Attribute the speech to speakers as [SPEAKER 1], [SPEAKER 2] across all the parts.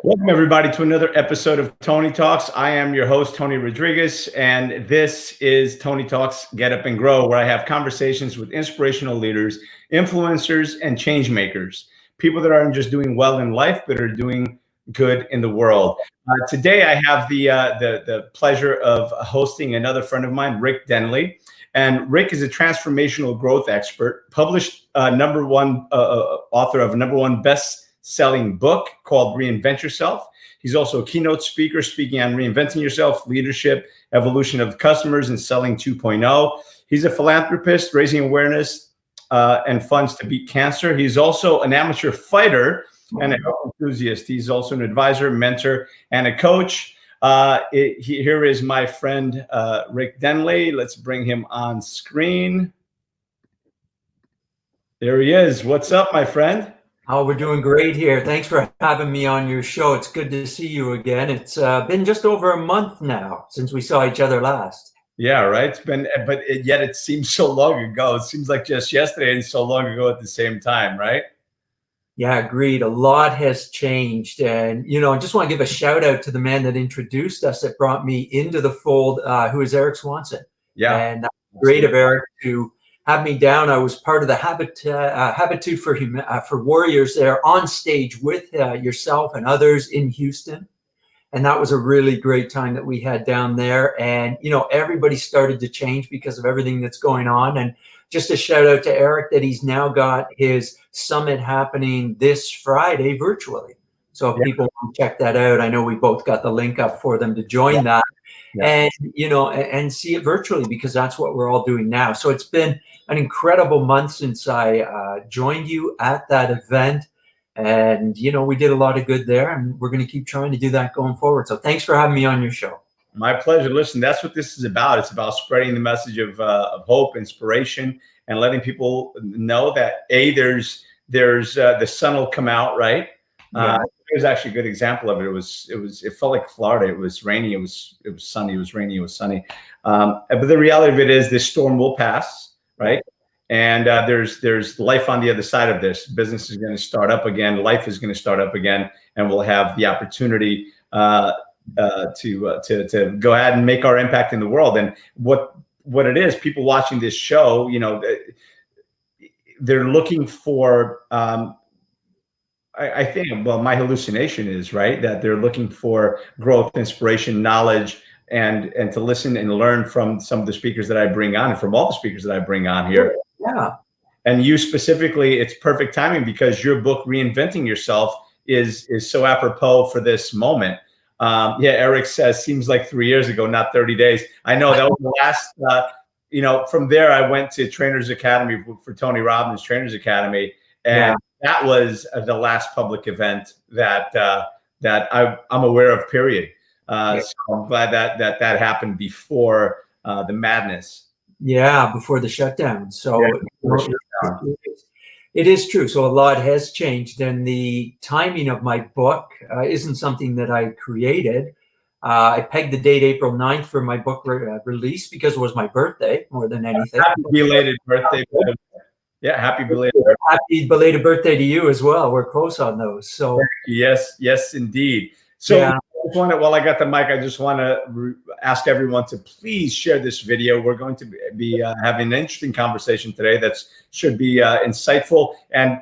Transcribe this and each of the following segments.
[SPEAKER 1] Welcome, everybody, to another episode of Tony Talks. I am your host, Tony Rodriguez, and this is Tony Talks Get Up and Grow, where I have conversations with inspirational leaders, influencers, and change makers, people that aren't just doing well in life, but are doing good in the world. Today, I have the pleasure of hosting another friend of mine, Rick Denley. And Rick is a transformational growth expert, published number one author of a number one best-selling book called Reinvent Yourself. He's also a keynote speaker, speaking on reinventing yourself, leadership, evolution of customers, and selling 2.0. He's a philanthropist, raising awareness and funds to beat cancer. He's also an amateur fighter and a health enthusiast. He's also an advisor, mentor, and a coach. Here is my friend, Rick Denley. Let's bring him on screen. There he is. What's up, my friend?
[SPEAKER 2] Oh, we're doing great here. Thanks for having me on your show. It's good to see you again. It's been just over a month now since we saw each other last.
[SPEAKER 1] Yeah, right. It's been, yet it seems so long ago. It seems like just yesterday and so long ago at the same time, right?
[SPEAKER 2] Yeah, agreed. A lot has changed. And, I just want to give a shout out to the man that introduced us, that brought me into the fold, who is Eric Swanson.
[SPEAKER 1] Yeah.
[SPEAKER 2] And great of Eric to have me down. I was part of the Habitude for Warriors there on stage with yourself and others in Houston. And that was a really great time that we had down there. And, everybody started to change because of everything that's going on. And just a shout out to Eric that he's now got his summit happening this Friday virtually. So if people want to check that out, I know we both got the link up for them to join that. And, and see it virtually, because that's what we're all doing now. So it's been an incredible month since I joined you at that event. And, we did a lot of good there, and we're going to keep trying to do that going forward. So thanks for having me on your show.
[SPEAKER 1] My pleasure. Listen, that's what this is about. It's about spreading the message of hope, inspiration, and letting people know that there's the sun will come out, right? It was actually a good example of it. It felt like Florida. It was rainy. It was sunny. It was rainy. It was sunny. But the reality of it is, this storm will pass, right? And there's life on the other side of this. Business is going to start up again. Life is going to start up again, and we'll have the opportunity to go ahead and make our impact in the world. And what it is, people watching this show, they're looking for. I think, well, my hallucination is, right, that they're looking for growth, inspiration, knowledge, and to listen and learn from some of the speakers that I bring on, and from all the speakers that I bring on here.
[SPEAKER 2] Yeah.
[SPEAKER 1] And you specifically, it's perfect timing, because your book, Reinventing Yourself, is so apropos for this moment. Eric says, seems like 3 years ago, not 30 days. I know that was the last, from there, I went to Trainers Academy for Tony Robbins, Trainers Academy. And that was the last public event that I'm aware of, period. So I'm glad that happened before the madness.
[SPEAKER 2] Yeah, before the shutdown. So it is true. So a lot has changed, and the timing of my book isn't something that I created. I pegged the date April 9th for my book release because it was my birthday more than anything.
[SPEAKER 1] Happy belated birthday. Yeah, happy belated birthday.
[SPEAKER 2] Happy belated birthday to you as well. We're close on those. So
[SPEAKER 1] yes, indeed. So while I got the mic, I just want to ask everyone to please share this video. We're going to be having an interesting conversation today that should be insightful, and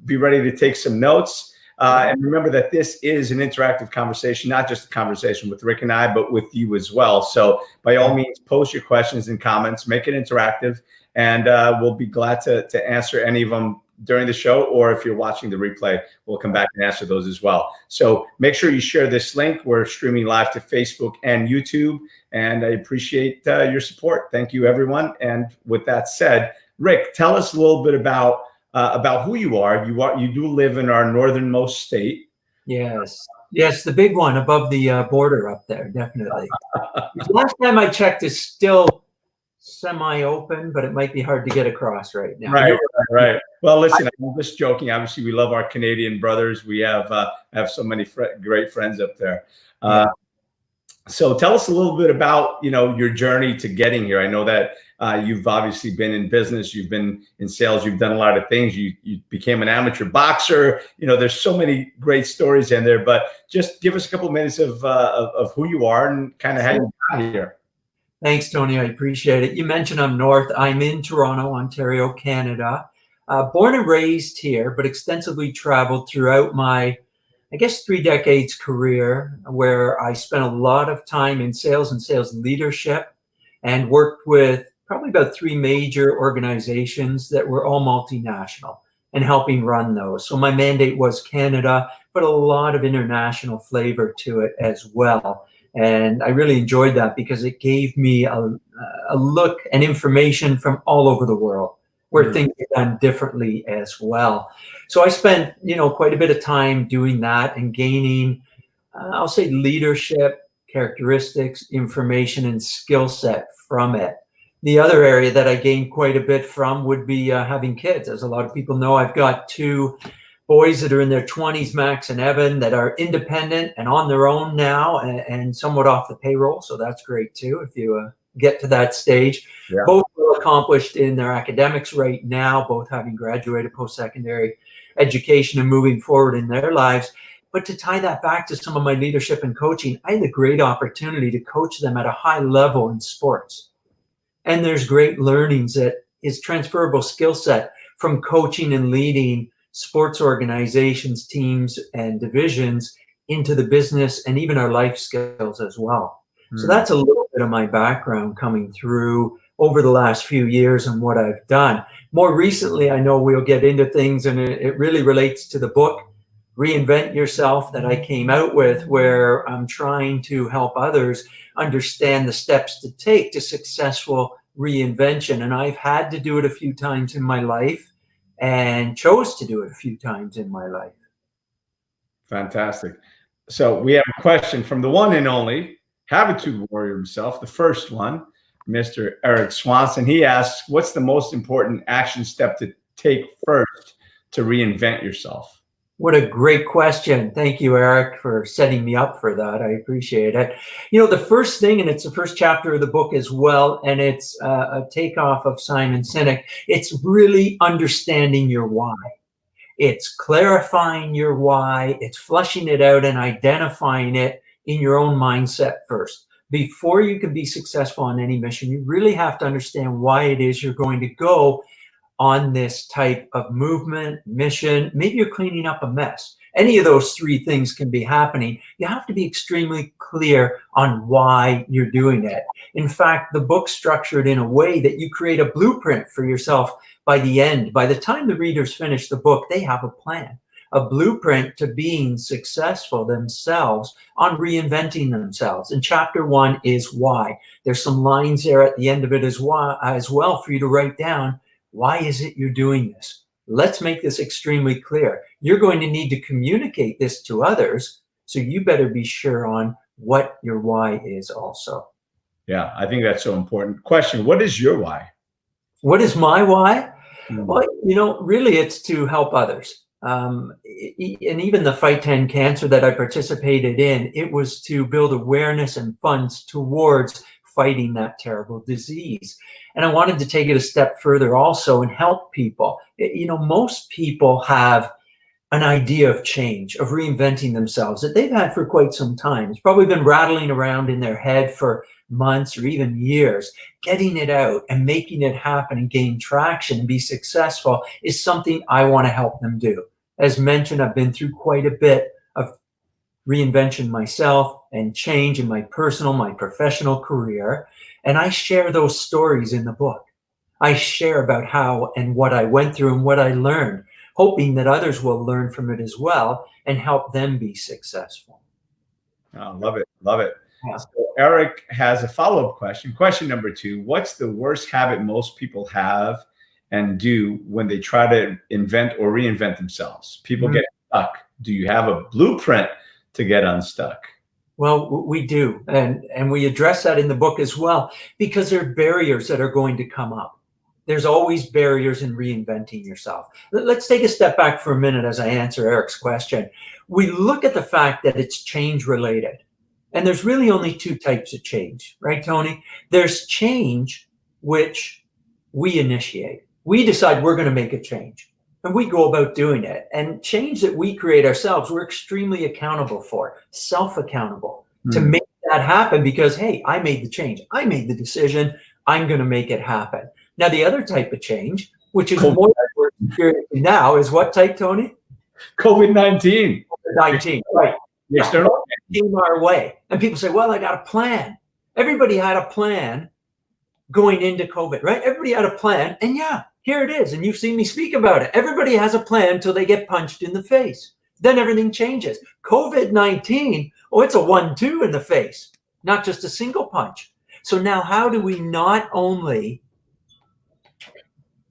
[SPEAKER 1] be ready to take some notes. And remember that this is an interactive conversation, not just a conversation with Rick and I, but with you as well. So by all means, post your questions and comments, make it interactive, and we'll be glad to answer any of them during the show, or if you're watching the replay, we'll come back and answer those as well. So make sure you share this link. We're streaming live to Facebook and YouTube, and I appreciate your support. Thank you, everyone. And with that said, Rick, tell us a little bit about who you are. You do live in our northernmost state.
[SPEAKER 2] Yes, the big one above the border up there, definitely. Last time I checked, it's still semi-open, but it might be hard to get across right now.
[SPEAKER 1] Right. Well, listen, I'm just joking. Obviously, we love our Canadian brothers. We have so many great friends up there. So tell us a little bit about your journey to getting here. I know that You've obviously been in business, you've been in sales, you've done a lot of things. You became an amateur boxer. There's so many great stories in there, but just give us a couple minutes of who you are and kind of how you got here.
[SPEAKER 2] Thanks, Tony. I appreciate it. You mentioned I'm north. I'm in Toronto, Ontario, Canada. Born and raised here, but extensively traveled throughout my, I guess, 3 decades career, where I spent a lot of time in sales and sales leadership and worked with probably about 3 major organizations that were all multinational and helping run those. So my mandate was Canada, but a lot of international flavor to it as well. And I really enjoyed that because it gave me a look and information from all over the world where things are done differently as well. So I spent, quite a bit of time doing that and gaining, I'll say, leadership characteristics, information, and skill set from it. The other area that I gained quite a bit from would be having kids. As a lot of people know, I've got 2 boys that are in their 20s, Max and Evan, that are independent and on their own now and somewhat off the payroll. So that's great too, if you get to that stage. Yeah. Both well accomplished in their academics right now, both having graduated post-secondary education and moving forward in their lives. But to tie that back to some of my leadership and coaching, I had a great opportunity to coach them at a high level in sports. And there's great learnings that is transferable skill set from coaching and leading sports organizations, teams, and divisions into the business and even our life skills as well. So that's a little bit of my background coming through over the last few years and what I've done. More recently, I know we'll get into things, and it really relates to the book, Reinvent Yourself, that I came out with, where I'm trying to help others understand the steps to take to successful reinvention. And I've had to do it a few times in my life and chose to do it a few times in my life.
[SPEAKER 1] Fantastic. So we have a question from the one and only Habitude Warrior himself, the first one, Mr. Eric Swanson. He asks, what's the most important action step to take first to reinvent yourself?
[SPEAKER 2] What a great question. Thank you, Eric, for setting me up for that. I appreciate it. The first thing, and it's the first chapter of the book as well, and it's a takeoff of Simon Sinek, it's really understanding your why. It's clarifying your why. It's fleshing it out and identifying it in your own mindset first. Before you can be successful on any mission, you really have to understand why it is you're going to go on this type of movement, mission. Maybe you're cleaning up a mess. Any of those 3 things can be happening. You have to be extremely clear on why you're doing it. In fact, the book's structured in a way that you create a blueprint for yourself by the end. By the time the readers finish the book, they have a plan, a blueprint to being successful themselves on reinventing themselves. And chapter 1 is why. There's some lines there at the end of it as well for you to write down. Why is it you're doing this? Let's make this extremely clear. You're going to need to communicate this to others, so you better be sure on what your why is also.
[SPEAKER 1] Yeah, I think that's so important. Question, what is your why?
[SPEAKER 2] What is my why? Well, really it's to help others. And even the Fight to End Cancer that I participated in, it was to build awareness and funds towards fighting that terrible disease. And I wanted to take it a step further also and help people. Most people have an idea of change, of reinventing themselves that they've had for quite some time. It's probably been rattling around in their head for months or even years. Getting it out and making it happen and gain traction and be successful is something I want to help them do. As mentioned, I've been through quite a bit of reinvention myself and change in my personal, my professional career. And I share those stories in the book. I share about how and what I went through and what I learned, hoping that others will learn from it as well and help them be successful.
[SPEAKER 1] Oh, love it. Love it.
[SPEAKER 2] Yeah.
[SPEAKER 1] So Eric has a follow-up question. Question number 2, what's the worst habit most people have and do when they try to invent or reinvent themselves? People get stuck. Do you have a blueprint to get unstuck?
[SPEAKER 2] Well, we do. And we address that in the book as well, because there are barriers that are going to come up. There's always barriers in reinventing yourself. Let's take a step back for a minute as I answer Eric's question. We look at the fact that it's change related. And there's really only 2 types of change, right, Tony? There's change which we initiate. We decide we're going to make a change, and we go about doing it. And change that we create ourselves, we're extremely accountable for, self-accountable to make that happen, because, hey, I made the change. I made the decision. I'm going to make it happen. Now, the other type of change, which is more than we're experiencing now, is what type, Tony?
[SPEAKER 1] COVID-19.
[SPEAKER 2] COVID-19, right.
[SPEAKER 1] External
[SPEAKER 2] came our way. And people say, well, I got a plan. Everybody had a plan going into COVID, right? Everybody had a plan. And yeah, here it is. And you've seen me speak about it. Everybody has a plan until they get punched in the face. Then everything changes. COVID-19, oh, it's a 1-2 in the face, not just a single punch. So now how do we not only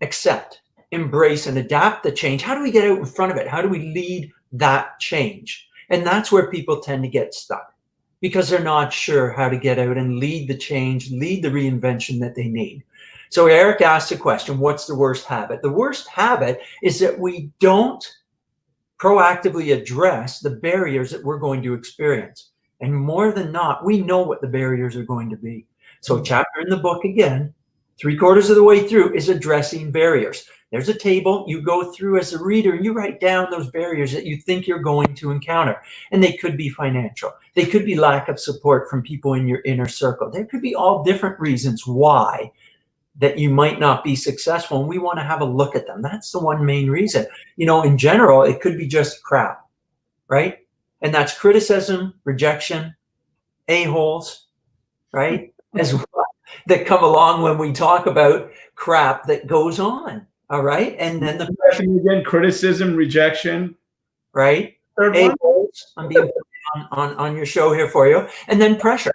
[SPEAKER 2] accept, embrace, and adapt the change? How do we get out in front of it? How do we lead that change? And that's where people tend to get stuck, because they're not sure how to get out and lead the change, lead the reinvention that they need. So Eric asked the question, what's the worst habit? The worst habit is that we don't proactively address the barriers that we're going to experience. And more than not, we know what the barriers are going to be. So chapter in the book, again, 3/4 of the way through, is addressing barriers. There's a table you go through as a reader, and you write down those barriers that you think you're going to encounter. And they could be financial. They could be lack of support from people in your inner circle. There could be all different reasons why that you might not be successful. And we want to have a look at them. That's the one main reason. You know, in general, it could be just crap, right? And that's criticism, rejection, a-holes, right? As well, that come along when we talk about crap that goes on. All right. And then the pressure
[SPEAKER 1] again, criticism, rejection.
[SPEAKER 2] Right. I'm being on your show here for you. And then pressure.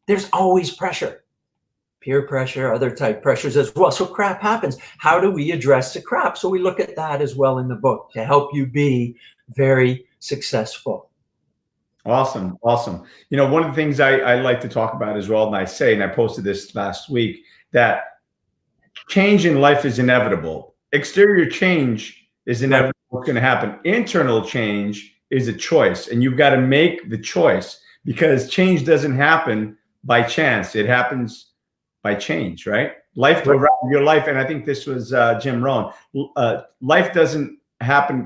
[SPEAKER 2] There's always pressure. Peer pressure, other type pressures as well. So crap happens. How do we address the crap? So we look at that as well in the book to help you be very successful.
[SPEAKER 1] Awesome. Awesome. You know, one of the things I like to talk about as well, and I say, and I posted this last week, that change in life is inevitable. Exterior change is inevitable. What's going to happen? Internal change is a choice, and you've got to make the choice, because change doesn't happen by chance. It happens by change, right? Life around your life, and I think this was Jim Rohn. Life doesn't happen,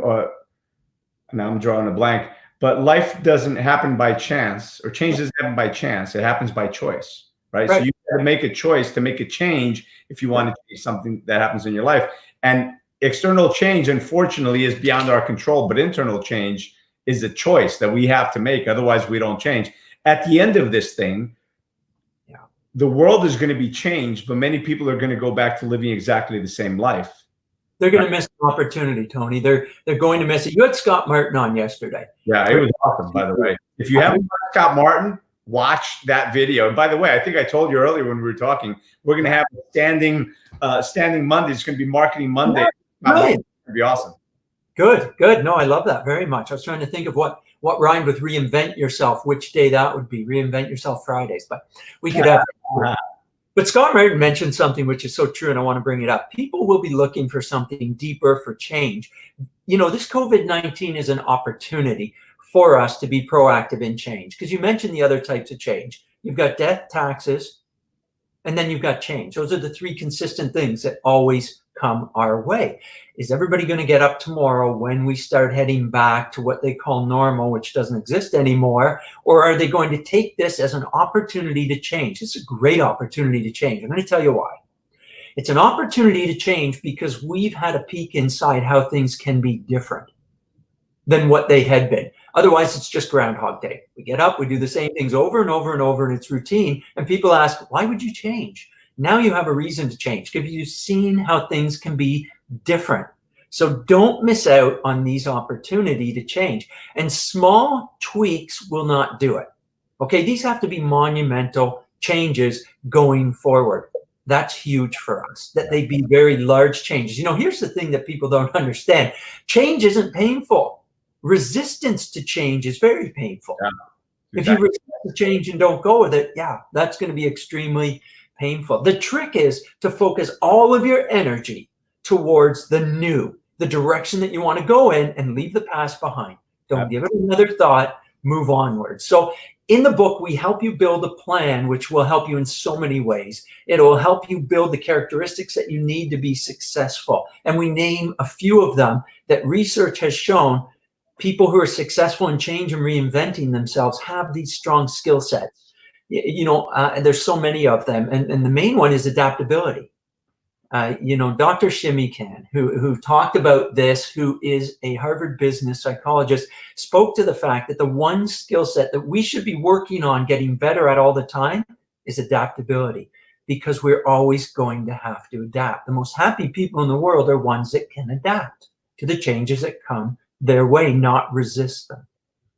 [SPEAKER 1] now I'm drawing a blank, but life doesn't happen by chance, or change doesn't happen by chance. It happens by choice, right? So you got to make a choice to make a change if you want to change something that happens in your life. And external change, unfortunately, is beyond our control, but internal change is a choice that we have to make. Otherwise, we don't change. At the end of this thing, the world is going to be changed, but many people are going to go back to living exactly the same life.
[SPEAKER 2] They're going to miss an opportunity, Tony. They're going to miss it. You had Scott Martin on yesterday.
[SPEAKER 1] Yeah, it was awesome, by the way. If you haven't watched Scott Martin, watch that video. And by the way, I think I told you earlier when we were talking, we're going to have a standing Monday. It's going to be Marketing Monday.
[SPEAKER 2] Right.
[SPEAKER 1] It's going to be awesome.
[SPEAKER 2] Good, good. No, I love that very much. I was trying to think of what rhymed with reinvent yourself, which day that would be. Reinvent yourself Fridays, but we could have. But Scott Martin mentioned something which is so true, and I want to bring it up. People will be looking for something deeper, for change. You know, this COVID-19 is an opportunity for us to be proactive in change, because you mentioned the other types of change. You've got death, taxes, and then you've got change. Those are the three consistent things that always come our way. Is everybody going to get up tomorrow when we start heading back to what they call normal, which doesn't exist anymore? Or are they going to take this as an opportunity to change? It's a great opportunity to change. I'm going to tell you why. It's an opportunity to change because we've had a peek inside how things can be different than what they had been. Otherwise, it's just Groundhog Day. We get up, we do the same things over and over and over, and it's routine. And people ask, why would you change? Now you have a reason to change because you've seen how things can be different. So don't miss out on these opportunity to change. And small tweaks will not do it. Okay, these have to be monumental changes going forward. That's huge for us, that they be very large changes. You know, here's the thing that people don't understand. Change isn't painful. Resistance to change is very painful. Yeah, exactly. If you resist the change and don't go with it, yeah, that's going to be extremely painful. The trick is to focus all of your energy towards the new, the direction that you want to go in, and leave the past behind. Don't give it another thought, move onward. So In the book, we help you build a plan, which will help you in so many ways. It will help you build the characteristics that you need to be successful. And we name a few of them that research has shown people who are successful in change and reinventing themselves have these strong skill sets. And there's so many of them. And the main one is adaptability. Dr. Shimikan, who talked about this, who is a Harvard business psychologist, spoke to the fact that the one skill set that we should be working on getting better at all the time is adaptability, because we're always going to have to adapt. The most happy people in the world are ones that can adapt to the changes that come their way, not resist them.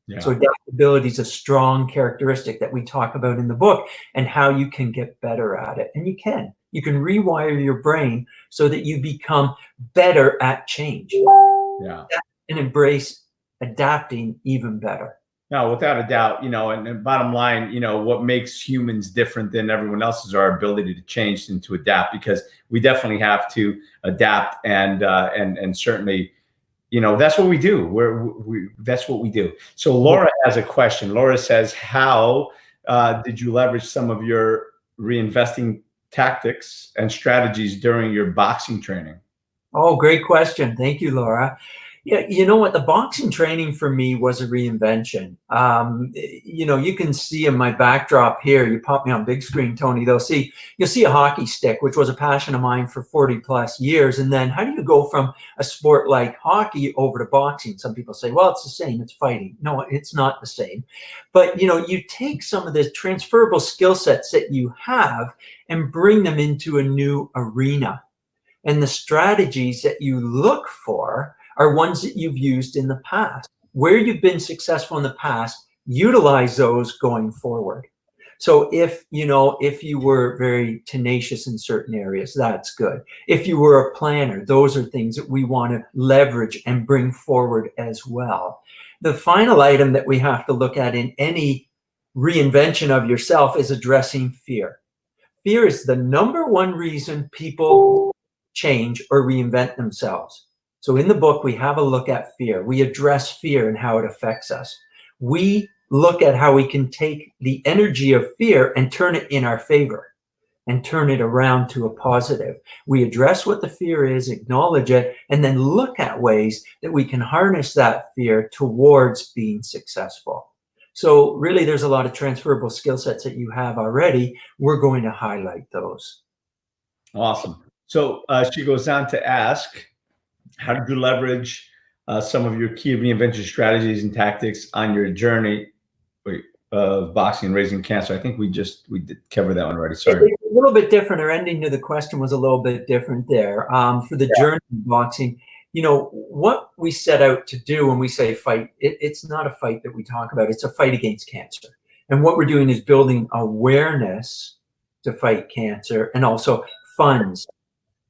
[SPEAKER 2] Yeah. So adaptability is a strong characteristic that we talk about in the book, and how you can get better at it. And you can rewire your brain so that you become better at change. Yeah. And embrace adapting even better.
[SPEAKER 1] No, without a doubt, and bottom line, what makes humans different than everyone else is our ability to change and to adapt, because we definitely have to adapt, and certainly, that's what we do. That's what we do. So Laura has a question. Laura says, how did you leverage some of your reinvesting tactics and strategies during your boxing training?
[SPEAKER 2] Oh, great question. Thank you, Laura. Yeah, you know what? The boxing training for me was a reinvention. You can see in my backdrop here, you pop me on big screen, Tony, you'll see a hockey stick, which was a passion of mine for 40 plus years. And then how do you go from a sport like hockey over to boxing? Some people say, well, it's the same, it's fighting. No, it's not the same. But, you take some of the transferable skill sets that you have and bring them into a new arena. And the strategies that you look for are ones that you've used in the past. Where you've been successful in the past, utilize those going forward. So if you were very tenacious in certain areas, that's good. If you were a planner, those are things that we want to leverage and bring forward as well. The final item that we have to look at in any reinvention of yourself is addressing fear. Fear is the number one reason people change or reinvent themselves. So in the book, we have a look at fear. We address fear and how it affects us. We look at how we can take the energy of fear and turn it in our favor and turn it around to a positive. We address what the fear is, acknowledge it, and then look at ways that we can harness that fear towards being successful. So really, there's a lot of transferable skill sets that you have already. We're going to highlight those.
[SPEAKER 1] Awesome. So she goes on to ask, how did you leverage some of your key reinvention strategies and tactics on your journey of boxing and raising cancer? I think we did cover that one already. Sorry.
[SPEAKER 2] It's a little bit different. Our ending to the question was a little bit different there. For the journey of boxing, what we set out to do when we say fight, it's not a fight that we talk about. It's a fight against cancer. And what we're doing is building awareness to fight cancer, and also funds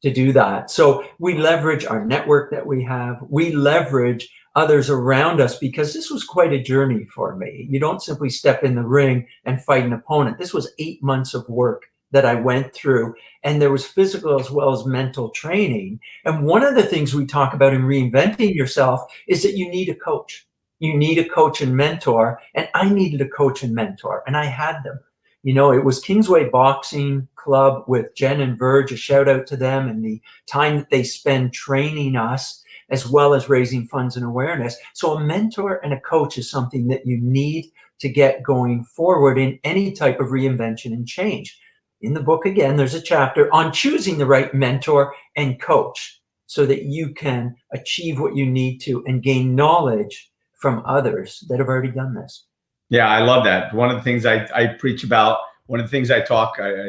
[SPEAKER 2] to do that. So we leverage our network that we have. We leverage others around us, because this was quite a journey for me. You don't simply step in the ring and fight an opponent. This was 8 months of work that I went through, and there was physical as well as mental training. And one of the things we talk about in reinventing yourself is that you need a coach. You need a coach and mentor, and I needed a coach and mentor, and I had them. It was Kingsway Boxing Club with Jen and Verge, a shout out to them, and the time that they spend training us, as well as raising funds and awareness. So a mentor and a coach is something that you need to get going forward in any type of reinvention and change. In the book, again, there's a chapter on choosing the right mentor and coach so that you can achieve what you need to and gain knowledge from others that have already done this.
[SPEAKER 1] Yeah, I love that. One of the things I preach about, one of the things I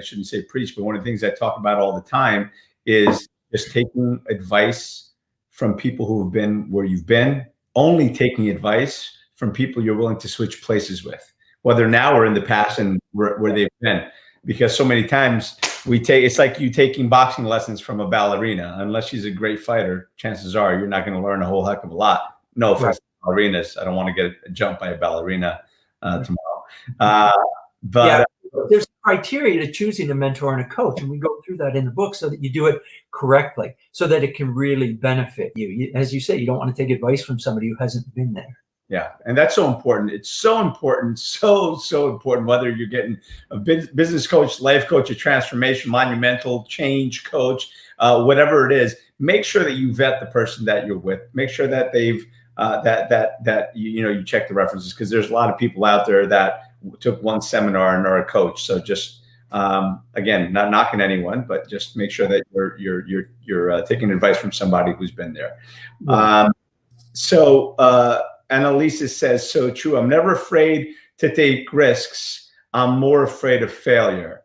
[SPEAKER 1] shouldn't say preach, but one of the things I talk about all the time is just taking advice from people who have been where you've been, only taking advice from people you're willing to switch places with, whether now or in the past and where they've been. Because so many times it's like you taking boxing lessons from a ballerina. Unless she's a great fighter, chances are you're not going to learn a whole heck of a lot. No offense to ballerinas. I don't want to get jumped by a ballerina tomorrow. But
[SPEAKER 2] there's criteria to choosing a mentor and a coach, and we go through that in the book so that you do it correctly, so that it can really benefit you. As you say, you don't want to take advice from somebody who hasn't been there.
[SPEAKER 1] Yeah, and that's so important. It's so important, so important. Whether you're getting a business coach, life coach, a transformation, monumental change coach, whatever it is, make sure that you vet the person that you're with. Make sure that they've that you check the references, because there's a lot of people out there that took one seminar and are a coach. So just again, not knocking anyone, but just make sure that you're taking advice from somebody who's been there. Annalisa says, so true. I'm never afraid to take risks. I'm more afraid of failure.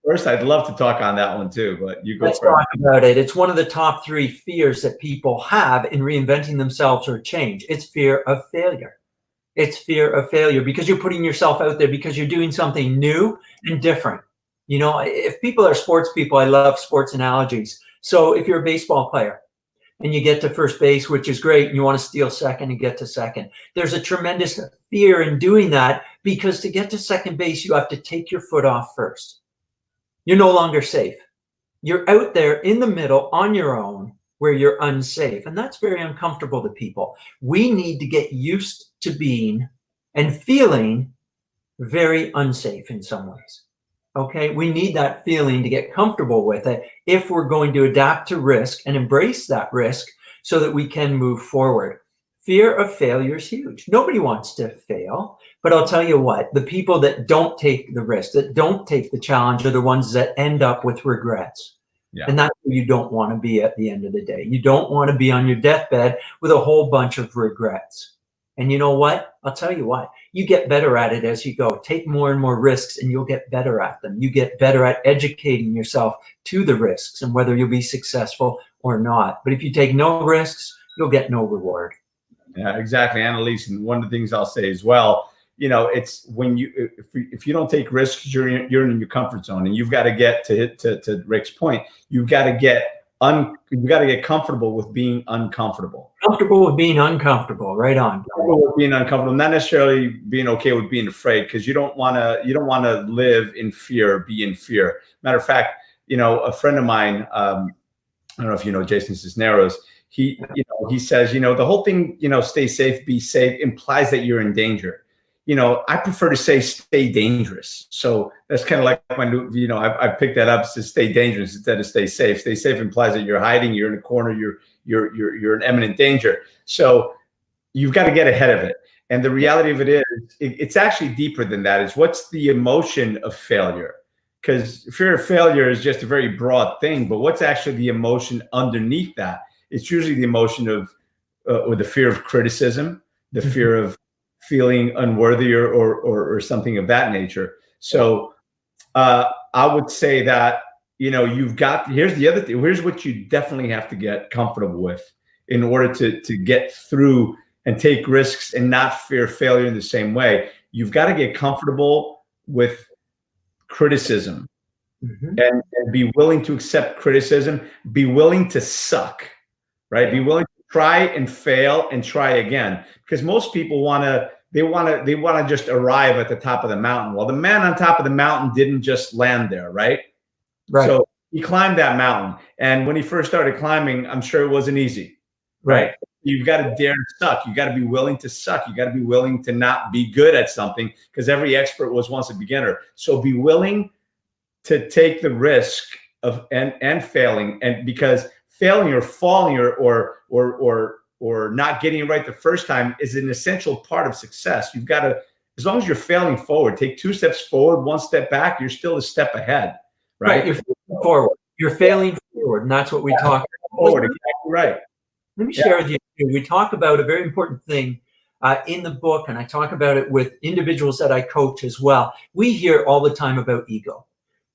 [SPEAKER 1] First, I'd love to talk on that one too, but you go first.
[SPEAKER 2] Let's talk about it. It's one of the top 3 fears that people have in reinventing themselves or change. It's fear of failure. It's fear of failure because you're putting yourself out there, because you're doing something new and different. You know, if people are sports people, I love sports analogies. So if you're a baseball player and you get to first base, which is great, and you want to steal second and get to second, there's a tremendous fear in doing that, because to get to second base, you have to take your foot off first. You're no longer safe. You're out there in the middle on your own where you're unsafe. And that's very uncomfortable to people. We need to get used to being and feeling very unsafe in some ways. Okay, we need that feeling to get comfortable with it if we're going to adapt to risk and embrace that risk so that we can move forward. Fear of failure is huge. Nobody wants to fail, but I'll tell you what, the people that don't take the risk, that don't take the challenge, are the ones that end up with regrets. Yeah. And that's who you don't want to be at the end of the day. You don't want to be on your deathbed with a whole bunch of regrets. And you know what? I'll tell you what, you get better at it as you go. Take more and more risks and you'll get better at them. You get better at educating yourself to the risks and whether you'll be successful or not. But if you take no risks, you'll get no reward.
[SPEAKER 1] Yeah, exactly, Annalise. And one of the things I'll say as well, you know, it's when if you don't take risks, you're in your comfort zone, and you've got to get to Rick's point. You've got to get comfortable with being uncomfortable.
[SPEAKER 2] Comfortable with being uncomfortable, right on.
[SPEAKER 1] Comfortable with being uncomfortable, not necessarily being okay with being afraid, because you don't want to live in fear, be in fear. Matter of fact, you know, a friend of mine, I don't know if you know Jason Cisneros. He says, you know, the whole thing, you know, stay safe, be safe, implies that you're in danger. You know, I prefer to say stay dangerous. So that's kind of like my new, you know, I picked that up to stay dangerous instead of stay safe. Stay safe implies that you're hiding, you're in a corner, you're in imminent danger. So you've got to get ahead of it. And the reality of it is, it's actually deeper than that. Is what's the emotion of failure? Because fear of failure is just a very broad thing, but what's actually the emotion underneath that? It's usually the emotion of, or the fear of criticism, the fear of feeling unworthy or something of that nature. So I would say that, you know, here's the other thing. Here's what you definitely have to get comfortable with in order to get through and take risks and not fear failure in the same way. You've got to get comfortable with criticism and be willing to accept criticism, be willing to suck, right? Be willing to try and fail and try again, because most people want to just arrive at the top of the mountain. Well, the man on top of the mountain didn't just land there, right? Right. So he climbed that mountain, and when he first started climbing, I'm sure it wasn't easy, right? You've got to dare to suck. You got to be willing to suck. You got to be willing to not be good at something, because every expert was once a beginner. So be willing to take the risk of and failing, and because failing or falling or not getting it right the first time is an essential part of success. You've got to, as long as you're failing forward, take 2 steps forward, 1 step back, you're still a step ahead, right?
[SPEAKER 2] You're failing forward. You're failing forward, and that's what we talk about.
[SPEAKER 1] Forward, exactly right.
[SPEAKER 2] Let me share with you. We talk about a very important thing in the book, and I talk about it with individuals that I coach as well. We hear all the time about ego.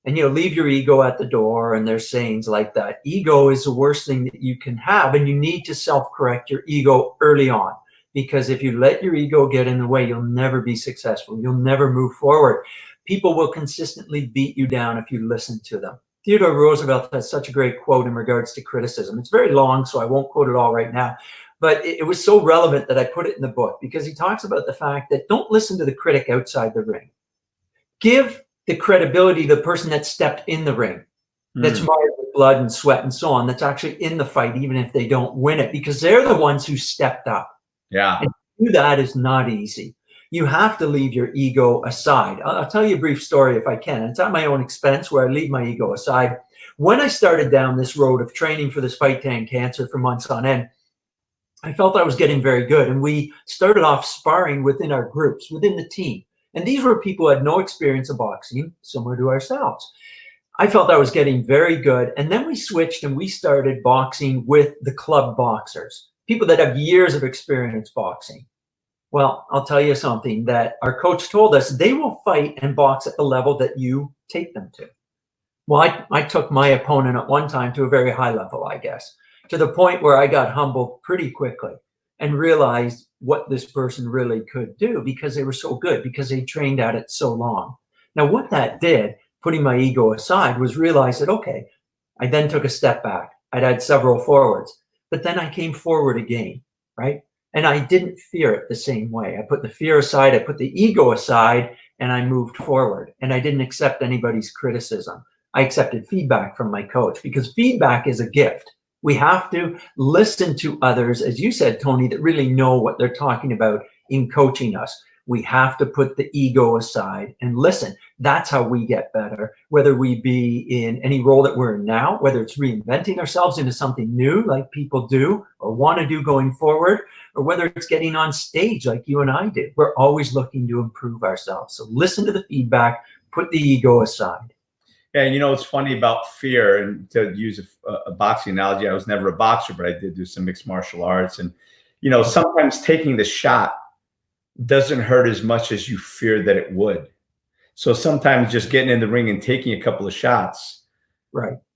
[SPEAKER 2] And, you know, leave your ego at the door, and there's sayings like that. Ego is the worst thing that you can have, and you need to self-correct your ego early on, because if you let your ego get in the way, you'll never be successful. You'll never move forward. People will consistently beat you down if you listen to them. Theodore Roosevelt has such a great quote in regards to criticism. It's very long, so I won't quote it all right now, but it was so relevant that I put it in the book, because he talks about the fact that don't listen to the critic outside the ring. Give the credibility to the person that stepped in the ring, that's marred with blood and sweat and so on, that's actually in the fight, even if they don't win it, because they're the ones who stepped up.
[SPEAKER 1] Yeah.
[SPEAKER 2] And to do that is not easy. You have to leave your ego aside. I'll tell you a brief story if I can. It's at my own expense where I leave my ego aside. When I started down this road of training for this fight to end cancer for months on end, I felt I was getting very good. And we started off sparring within our groups, within the team. And these were people who had no experience of boxing, similar to ourselves. I felt I was getting very good. And then we switched and we started boxing with the club boxers, people that have years of experience boxing. Well, I'll tell you something that our coach told us, they will fight and box at the level that you take them to. Well, I took my opponent at one time to a very high level, I guess, to the point where I got humbled pretty quickly and realized what this person really could do because they were so good, because they trained at it so long. Now, what that did, putting my ego aside, was realize that, okay, I then took a step back. I'd had several forwards, but then I came forward again, right? And I didn't fear it the same way. I put the fear aside, I put the ego aside, and I moved forward. And I didn't accept anybody's criticism. I accepted feedback from my coach because feedback is a gift. We have to listen to others, as you said, Tony, that really know what they're talking about in coaching us. We have to put the ego aside and listen. That's how we get better, whether we be in any role that we're in now, whether it's reinventing ourselves into something new like people do or want to do going forward, or whether it's getting on stage like you and I did. We're always looking to improve ourselves. So listen to the feedback, put the ego aside.
[SPEAKER 1] Yeah, and it's funny about fear, and to use a boxing analogy, I was never a boxer, but I did do some mixed martial arts. And, sometimes taking the shot doesn't hurt as much as you fear that it would. So sometimes just getting in the ring and taking a couple of shots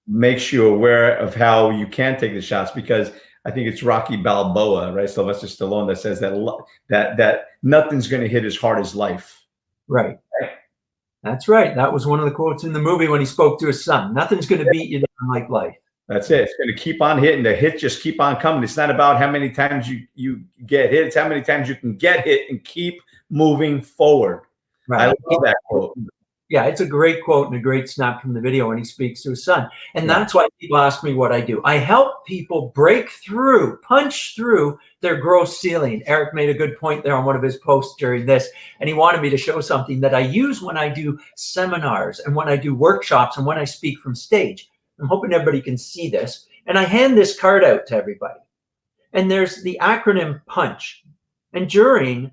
[SPEAKER 1] makes you aware of how you can take the shots, because I think it's Rocky Balboa, right? Sylvester Stallone, that says that nothing's going to hit as hard as life.
[SPEAKER 2] Right. That's right. That was one of the quotes in the movie when he spoke to his son. Nothing's going to beat you down like life.
[SPEAKER 1] That's it. It's going to keep on hitting. The hits just keep on coming. It's not about how many times you get hit. It's how many times you can get hit and keep moving forward. Right. I love that quote.
[SPEAKER 2] Yeah, it's a great quote and a great snap from the video when he speaks to his son. And that's why people ask me what I do. I help people break through, punch through their growth ceiling. Eric made a good point there on one of his posts during this, and he wanted me to show something that I use when I do seminars and when I do workshops and when I speak from stage. I'm hoping everybody can see this. And I hand this card out to everybody. And there's the acronym PUNCH. And during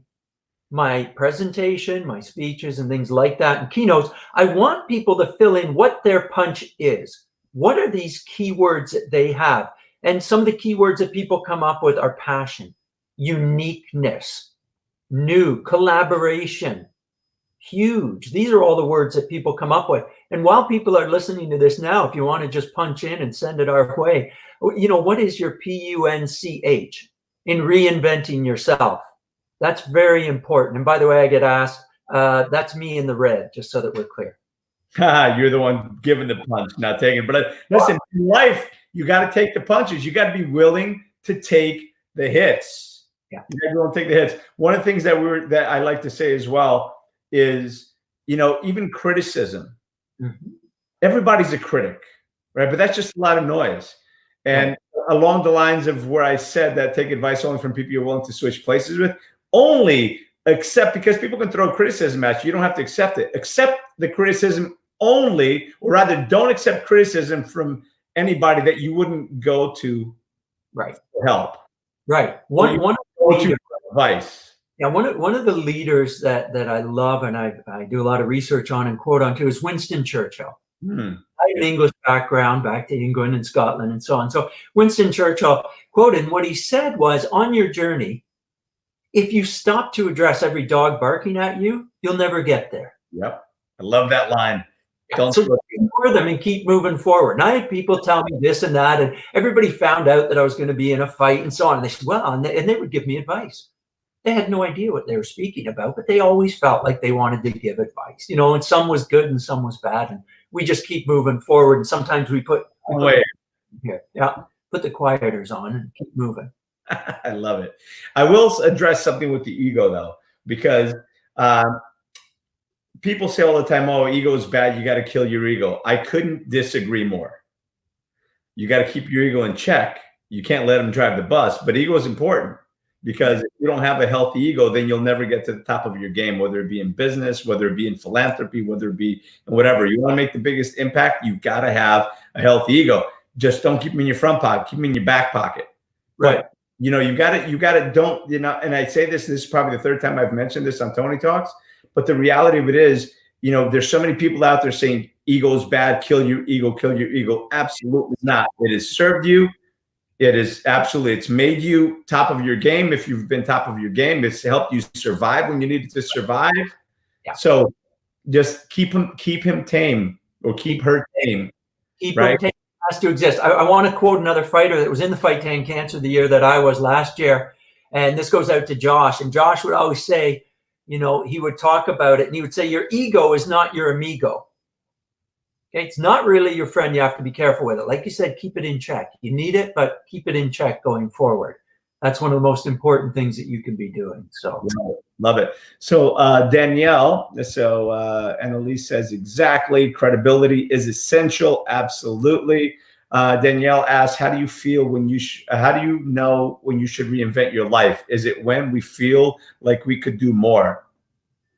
[SPEAKER 2] my presentation, my speeches and things like that, and keynotes, I want people to fill in what their punch is. What are these keywords that they have? And some of the keywords that people come up with are passion, uniqueness, new, collaboration, huge. These are all the words that people come up with. And while people are listening to this now, if you want to just punch in and send it our way, what is your PUNCH in reinventing yourself? That's very important. And by the way, I get asked, that's me in the red, just so that we're clear.
[SPEAKER 1] You're the one giving the punch, not taking it. But listen, in life, you got to take the punches. You got to be willing to take the hits.
[SPEAKER 2] Yeah.
[SPEAKER 1] You got to go and take the hits. One of the things that I like to say as well is, even criticism. Mm-hmm. Everybody's a critic, right? But that's just a lot of noise. And along the lines of where I said that take advice only from people you're willing to switch places with, only accept, because people can throw criticism at you. You don't have to accept it. Accept the criticism only, or rather don't accept criticism from anybody that you wouldn't go to for help.
[SPEAKER 2] Right. One
[SPEAKER 1] advice.
[SPEAKER 2] Yeah, one of the leaders that I love and I do a lot of research on and quote onto is Winston Churchill. I have an English background, back to England and Scotland and so on. So Winston Churchill quoted, and what he said was, on your journey, if you stop to address every dog barking at you, you'll never get there.
[SPEAKER 1] Yep. I love that line.
[SPEAKER 2] So ignore them and keep moving forward. And I had people tell me this and that, and everybody found out that I was going to be in a fight and so on. And they said, well, and they would give me advice. They had no idea what they were speaking about, but they always felt like they wanted to give advice, and some was good and some was bad. And we just keep moving forward. And sometimes we put the quieters on and keep moving.
[SPEAKER 1] I love it. I will address something with the ego, though, because people say all the time, oh, ego is bad. You got to kill your ego. I couldn't disagree more. You got to keep your ego in check. You can't let them drive the bus, but ego is important. because if you don't have a healthy ego, then you'll never get to the top of your game, whether it be in business, whether it be in philanthropy, whether it be whatever. You want to make the biggest impact, you've got to have a healthy ego. Just don't keep them in your front pocket, keep them in your back pocket.
[SPEAKER 2] Right.
[SPEAKER 1] But, you know, you got to, don't, you know, and I say this is probably the third time I've mentioned this on Tony Talks, but the reality of it is, you know, there's so many people out there saying ego is bad, kill your ego, kill your ego. Absolutely not. It has served you. It is absolutely, it's made you top of your game. If you've been top of your game, it's helped you survive when you needed to survive.
[SPEAKER 2] Yeah.
[SPEAKER 1] So just keep him tame, or keep her tame.
[SPEAKER 2] Keep
[SPEAKER 1] right?
[SPEAKER 2] her tame has to exist. I want to quote another fighter that was in the fight to end cancer the year that I was last year. And this goes out to Josh. And Josh would always say, you know, he would talk about it and he would say, your ego is not your amigo. Okay, it's not really your friend. You have to be careful with it. Like you said, keep it in check. You need it, but keep it in check going forward. That's one of the most important things that you can be doing. So
[SPEAKER 1] love it. So Danielle, Annalise says exactly, credibility is essential. Absolutely. Danielle asks, how do you feel when you, how do you know when you should reinvent your life? Is it when we feel like we could do more?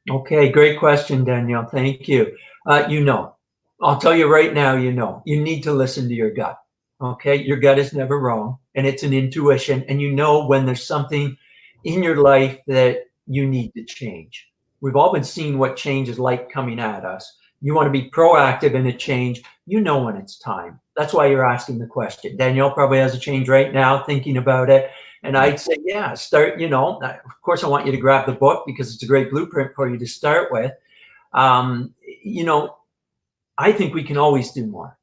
[SPEAKER 2] Okay, great question, Danielle. Thank you. You know, I'll tell you right now, you know, you need to listen to your gut. Okay, your gut is never wrong, and it's an intuition, and you know when there's something in your life that you need to change. We've all been seeing what change is like coming at us. You want to be proactive in a change. You know when it's time. That's why you're asking the question. Danielle probably has a change right now, thinking about it. And I'd say, yeah, start, you know, of course, I want you to grab the book because it's a great blueprint for you to start with. You know, I think we can always do more.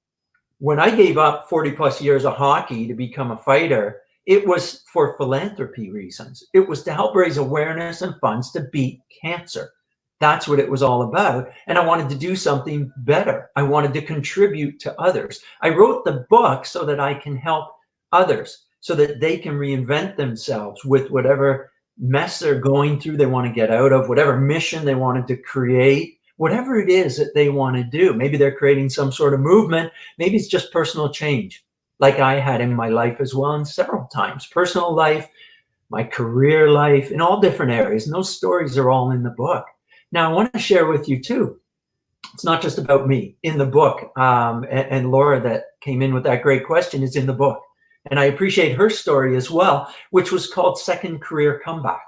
[SPEAKER 2] When I gave up 40 plus years of hockey to become a fighter, it was for philanthropy reasons. It was to help raise awareness and funds to beat cancer. That's what it was all about. And I wanted to do something better. I wanted to contribute to others. I wrote the book so that I can help others, so that they can reinvent themselves with whatever mess they're going through, they want to get out of, whatever mission they wanted to create. Whatever it is that they want to do. Maybe they're creating some sort of movement. Maybe it's just personal change, like I had in my life as well, and several times. Personal life, my career life, in all different areas. And those stories are all in the book. Now, I want to share with you, too. It's not just about me. In the book, and Laura that came in with that great question is in the book. And I appreciate her story as well, which was called Second Career Comeback.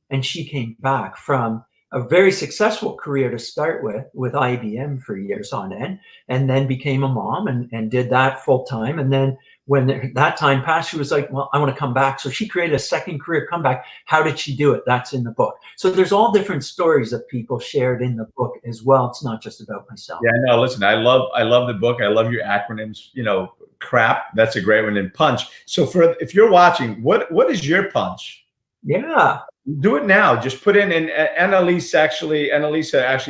[SPEAKER 2] And she came back from a very successful career to start with IBM for years on end, and then became a mom and did that full time. And then when that time passed, she was like, well, I want to come back. So she created a second career comeback. How did she do it? That's in the book. So there's all different stories that people shared in the book as well. It's not just about myself.
[SPEAKER 1] Yeah, no, listen, I love the book. I love your acronyms, you know, CRAP. That's a great one. And punch. So if you're watching, what is your punch?
[SPEAKER 2] Yeah.
[SPEAKER 1] Do it now. Just put in, and Annalise actually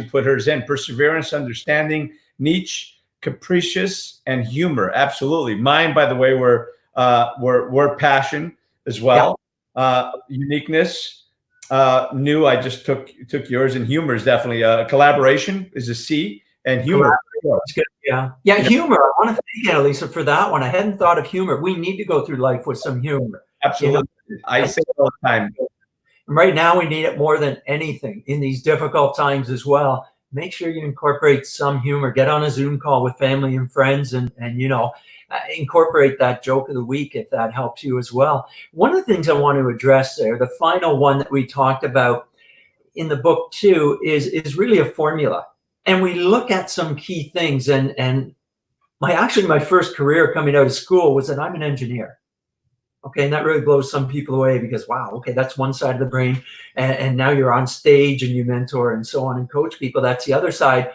[SPEAKER 1] put hers in: perseverance, understanding, niche, capricious, and humor. Absolutely. Mine, by the way, were passion as well. Yeah. Uniqueness, new. I just took yours, and humor is definitely collaboration is a C, and humor.
[SPEAKER 2] Yeah. Humor. I want to thank Annalisa for that one. I hadn't thought of humor. We need to go through life with some humor.
[SPEAKER 1] Absolutely. You know? I say it all the time.
[SPEAKER 2] Right now, we need it more than anything in these difficult times as well. Make sure you incorporate some humor. Get on a Zoom call with family and friends, and you know, incorporate that joke of the week if that helps you as well. One of the things I want to address there, the final one that we talked about in the book too, is really a formula. And we look at some key things. And my first career coming out of school was that I'm an engineer. Okay, and that really blows some people away because, wow, okay, that's one side of the brain. And now you're on stage and you mentor and so on and coach people. That's the other side.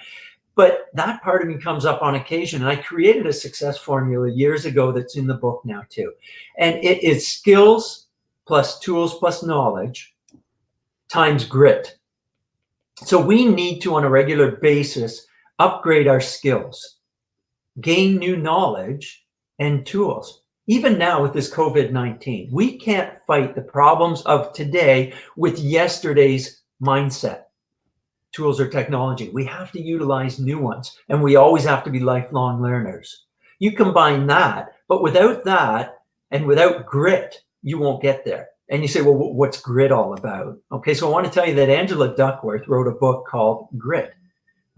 [SPEAKER 2] But that part of me comes up on occasion. And I created a success formula years ago that's in the book now too. And it is skills plus tools plus knowledge times grit. So we need to, on a regular basis, upgrade our skills, gain new knowledge and tools. Even now with this COVID-19, we can't fight the problems of today with yesterday's mindset, tools or technology. We have to utilize new ones, and we always have to be lifelong learners. You combine that, but without that and without grit, you won't get there. And you say, well, what's grit all about? Okay, so I want to tell you that Angela Duckworth wrote a book called Grit.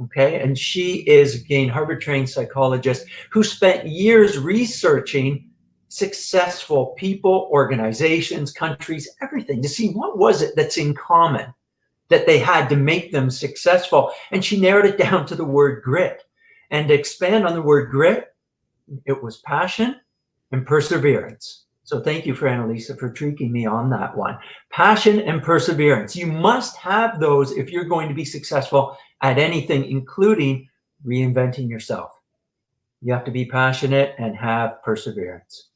[SPEAKER 2] Okay, and she is, again, Harvard-trained psychologist who spent years researching successful people, organizations, countries, everything, to see what was it that's in common that they had to make them successful. And she narrowed it down to the word grit. And to expand on the word grit, it was passion and perseverance. So thank you for Annalisa for tweaking me on that one. Passion and perseverance. You must have those if you're going to be successful at anything, including reinventing yourself. You have to be passionate and have perseverance.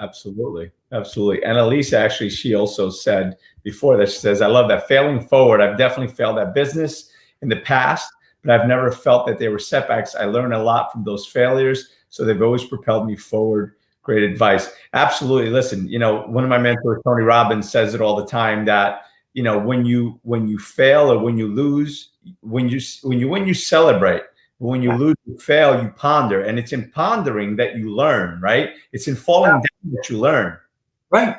[SPEAKER 1] Absolutely. Absolutely. And Elise, actually, she also said before that, she says, I love that. Failing forward, I've definitely failed at business in the past, but I've never felt that they were setbacks. I learned a lot from those failures, so they've always propelled me forward. Great advice. Absolutely. Listen, you know, one of my mentors, Tony Robbins, says it all the time that, you know, when you fail or when you lose, when you win, you celebrate. But when you lose, you fail, you ponder. And it's in pondering that you learn, right? It's in falling down that you learn.
[SPEAKER 2] Right.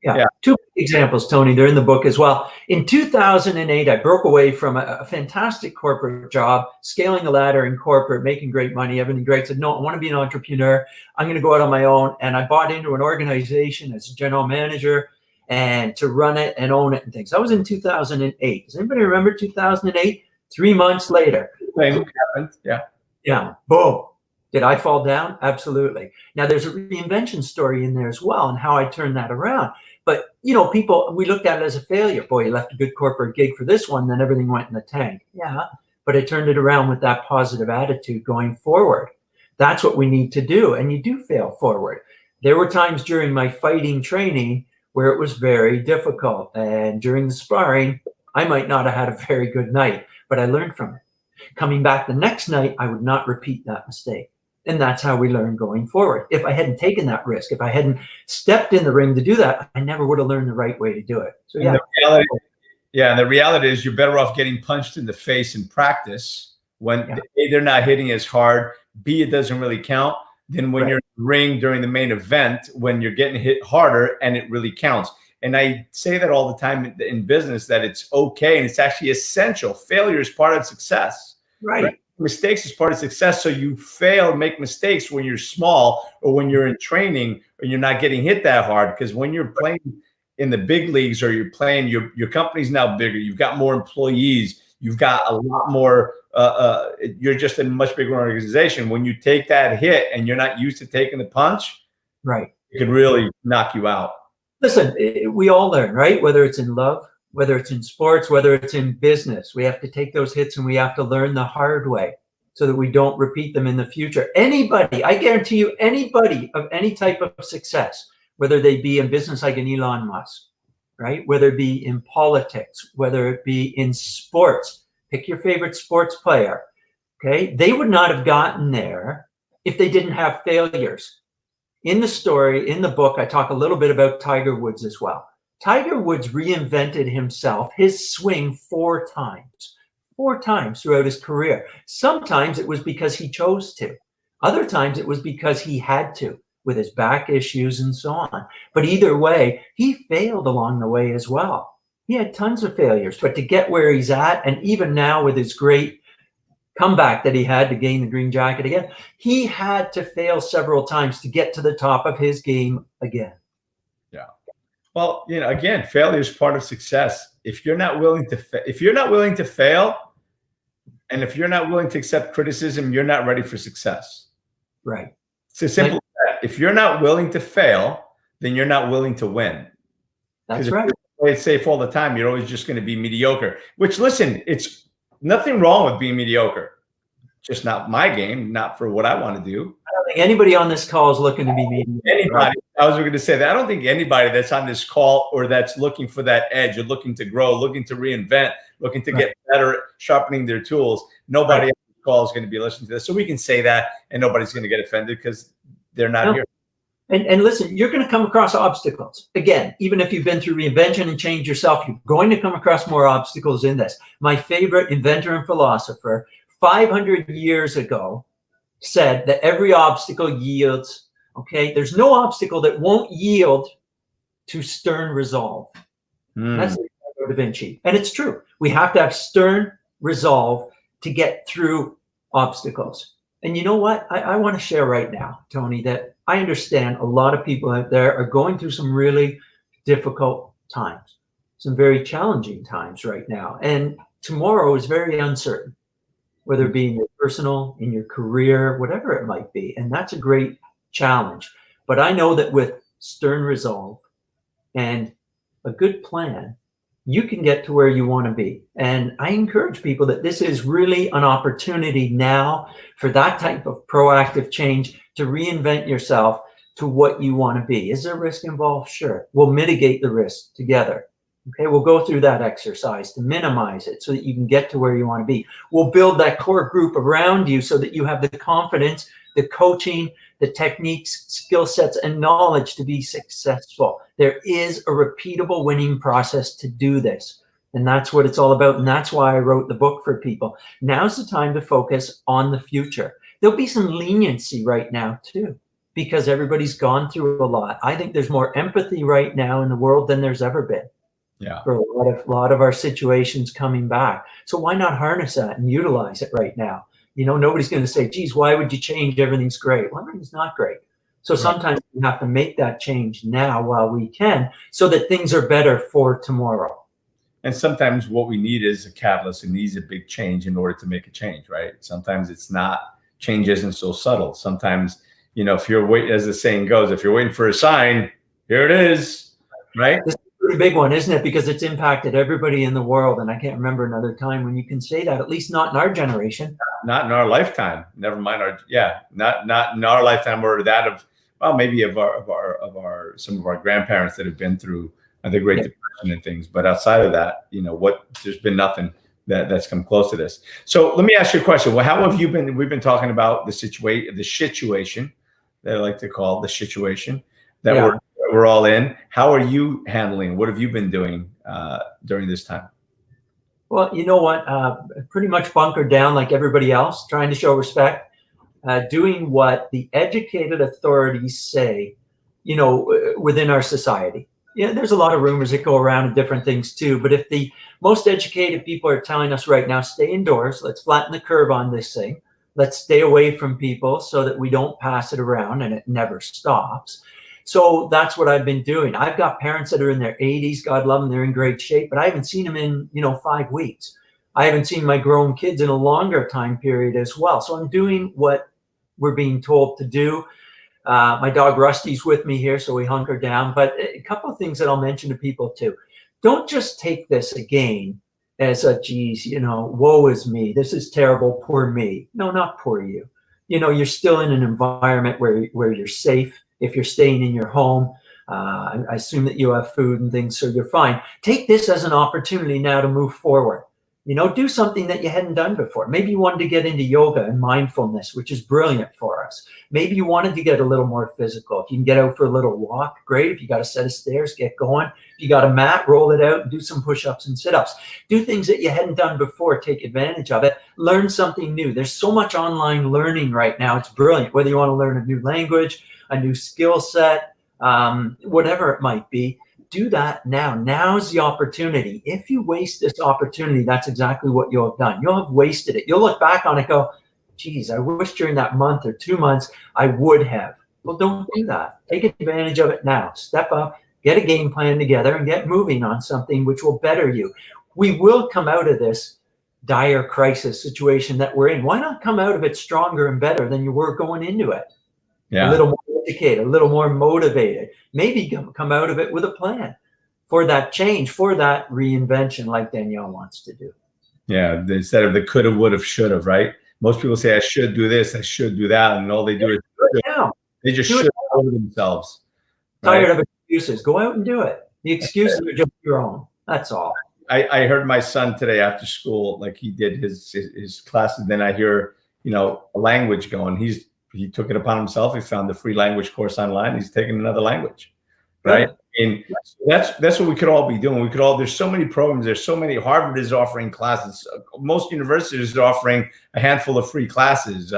[SPEAKER 1] Yeah.
[SPEAKER 2] Two examples, Tony. They're in the book as well. In 2008, I broke away from a fantastic corporate job, scaling the ladder in corporate, making great money, everything great. Said, no, I want to be an entrepreneur. I'm going to go out on my own. And I bought into an organization as a general manager and to run it and own it and things. That was in 2008. Does anybody remember 2008? 3 months later.
[SPEAKER 1] Same happened. Yeah.
[SPEAKER 2] Yeah. Boom. Did I fall down? Absolutely. Now there's a reinvention story in there as well and how I turned that around. But, you know, people, we looked at it as a failure. Boy, you left a good corporate gig for this one, then everything went in the tank. Yeah, but I turned it around with that positive attitude going forward. That's what we need to do. And you do fail forward. There were times during my fighting training where it was very difficult. And during the sparring, I might not have had a very good night, but I learned from it. Coming back the next night, I would not repeat that mistake. And that's how we learn going forward. If I hadn't taken that risk, if I hadn't stepped in the ring to do that, I never would have learned the right way to do it. So yeah.
[SPEAKER 1] And the reality is you're better off getting punched in the face in practice when A, they're not hitting as hard, B, it doesn't really count, than when you're in the ring during the main event, when you're getting hit harder and it really counts. And I say that all the time in business, that it's okay and it's actually essential. Failure is part of success.
[SPEAKER 2] Right?
[SPEAKER 1] Mistakes is part of success. So you fail, make mistakes when you're small or when you're in training or you're not getting hit that hard. Because when you're playing in the big leagues or you're playing, your company's now bigger, you've got more employees, you've got a lot more, you're just in a much bigger organization. When you take that hit and you're not used to taking the punch,
[SPEAKER 2] right,
[SPEAKER 1] it can really knock you out.
[SPEAKER 2] Listen, we all learn, right? Whether it's in love, whether it's in sports, whether it's in business, we have to take those hits and we have to learn the hard way so that we don't repeat them in the future. Anybody, I guarantee you, anybody of any type of success, whether they be in business like an Elon Musk, right? Whether it be in politics, whether it be in sports, pick your favorite sports player, okay? They would not have gotten there if they didn't have failures. In the story, in the book, I talk a little bit about Tiger Woods as well. Tiger Woods reinvented himself, his swing 4 times throughout his career. Sometimes it was because he chose to. Other times it was because he had to, with his back issues and so on. But either way, he failed along the way as well. He had tons of failures, but to get where he's at, and even now with his great comeback that he had to gain the green jacket again, he had to fail several times to get to the top of his game again.
[SPEAKER 1] Yeah. Well, you know, again, failure is part of success. If you're not willing to, fail, and if you're not willing to accept criticism, you're not ready for success.
[SPEAKER 2] Right.
[SPEAKER 1] It's as simple as that. If you're not willing to fail, then you're not willing to win.
[SPEAKER 2] That's right.
[SPEAKER 1] Play it safe all the time, you're always just going to be mediocre. Which, listen, it's nothing wrong with being mediocre. Just not my game, not for what I want to do.
[SPEAKER 2] I don't think anybody on this call is looking to be mediocre.
[SPEAKER 1] Anybody. I was going to say that. I don't think anybody that's on this call or that's looking for that edge or looking to grow, looking to reinvent, looking to get better, sharpening their tools, nobody on this call is going to be listening to this. So we can say that and nobody's going to get offended because they're not here.
[SPEAKER 2] And listen, you're going to come across obstacles. Again, even if you've been through reinvention and change yourself, you're going to come across more obstacles in this. My favorite inventor and philosopher 500 years ago said that every obstacle yields Okay, there's no obstacle that won't yield to stern resolve. That's Leonardo da Vinci. And it's true. We have to have stern resolve to get through obstacles. And you know what? I want to share right now, Tony, that I understand a lot of people out there are going through some really difficult times, some very challenging times right now. And tomorrow is very uncertain, whether it be in your personal, in your career, whatever it might be. And that's a great challenge. But I know that with stern resolve and a good plan, you can get to where you want to be. And I encourage people that this is really an opportunity now for that type of proactive change to reinvent yourself to what you want to be. Is there risk involved? Sure. We'll mitigate the risk together. Okay, we'll go through that exercise to minimize it so that you can get to where you want to be. We'll build that core group around you so that you have the confidence, the coaching, the techniques, skill sets, and knowledge to be successful. There is a repeatable winning process to do this. And that's what it's all about. And that's why I wrote the book for people. Now's the time to focus on the future. There'll be some leniency right now too, because everybody's gone through a lot. I think there's more empathy right now in the world than there's ever been.
[SPEAKER 1] Yeah.
[SPEAKER 2] For a lot of our situations coming back. So why not harness that and utilize it right now? You know, nobody's going to say, geez, why would you change? Everything's great. Well, everything's not great. So sometimes we have to make that change now while we can so that things are better for tomorrow.
[SPEAKER 1] And sometimes what we need is a catalyst. It needs a big change in order to make a change, right? Sometimes it's not, change isn't so subtle. Sometimes, you know, if you're waiting, as the saying goes, if you're waiting for a sign, here it is, right?
[SPEAKER 2] This is a pretty big one, isn't it? Because it's impacted everybody in the world. And I can't remember another time when you can say that, at least not in our generation.
[SPEAKER 1] Not in our lifetime. Never mind our, not in our lifetime or that of, well, maybe of our some of our grandparents that have been through the Great Depression and things. But outside of that, you know, there's been nothing that's come close to this. So let me ask you a question. Well, how have you been? We've been talking about the situation that I like to call the situation that we're all in. How are you handling? What have you been doing during this time?
[SPEAKER 2] Well, you know what? Pretty much bunkered down like everybody else, trying to show respect, doing what the educated authorities say, you know, within our society. Yeah, there's a lot of rumors that go around and different things too. But if the most educated people are telling us right now, stay indoors, let's flatten the curve on this thing. Let's stay away from people so that we don't pass it around and it never stops. So that's what I've been doing. I've got parents that are in their 80s, God love them, they're in great shape, but I haven't seen them in, 5 weeks. I haven't seen my grown kids in a longer time period as well. So I'm doing what we're being told to do. My dog Rusty's with me here, so we hunker down. But a couple of things that I'll mention to people too. Don't just take this again as a, geez, woe is me. This is terrible, poor me. No, not poor you. You're still in an environment where you're safe. If you're staying in your home, I assume that you have food and things, so you're fine. Take this as an opportunity now to move forward. Do something that you hadn't done before. Maybe you wanted to get into yoga and mindfulness, which is brilliant for us. Maybe you wanted to get a little more physical. If you can get out for a little walk, great. If you got a set of stairs, get going. If you got a mat, roll it out and do some push-ups and sit-ups. Do things that you hadn't done before. Take advantage of it. Learn something new. There's so much online learning right now. It's brilliant. Whether you want to learn a new language, a new skill set, whatever it might be. Do that now. Now's the opportunity. If you waste this opportunity, that's exactly what you'll have done. You'll have wasted it. You'll look back on it and go, geez, I wish during that month or 2 months I would have. Well, don't do that. Take advantage of it now. Step up, get a game plan together, and get moving on something which will better you. We will come out of this dire crisis situation that we're in. Why not come out of it stronger and better than you were going into it?
[SPEAKER 1] Yeah.
[SPEAKER 2] A little more educated, a little more motivated, maybe come out of it with a plan for that change, for that reinvention like Danielle wants to do.
[SPEAKER 1] Yeah, instead of the coulda, woulda, shoulda, right? Most people say, I should do this, I should do that, and all they do is they just should over themselves.
[SPEAKER 2] Right? Tired of excuses. Go out and do it. The excuses are just your own. That's all.
[SPEAKER 1] I heard my son today after school, like he did his classes, then I hear, a language going. He took it upon himself. He found the free language course online. He's taking another language, right? And that's what we could all be doing. There's so many programs. There's so many. Harvard is offering classes. Most universities are offering a handful of free classes,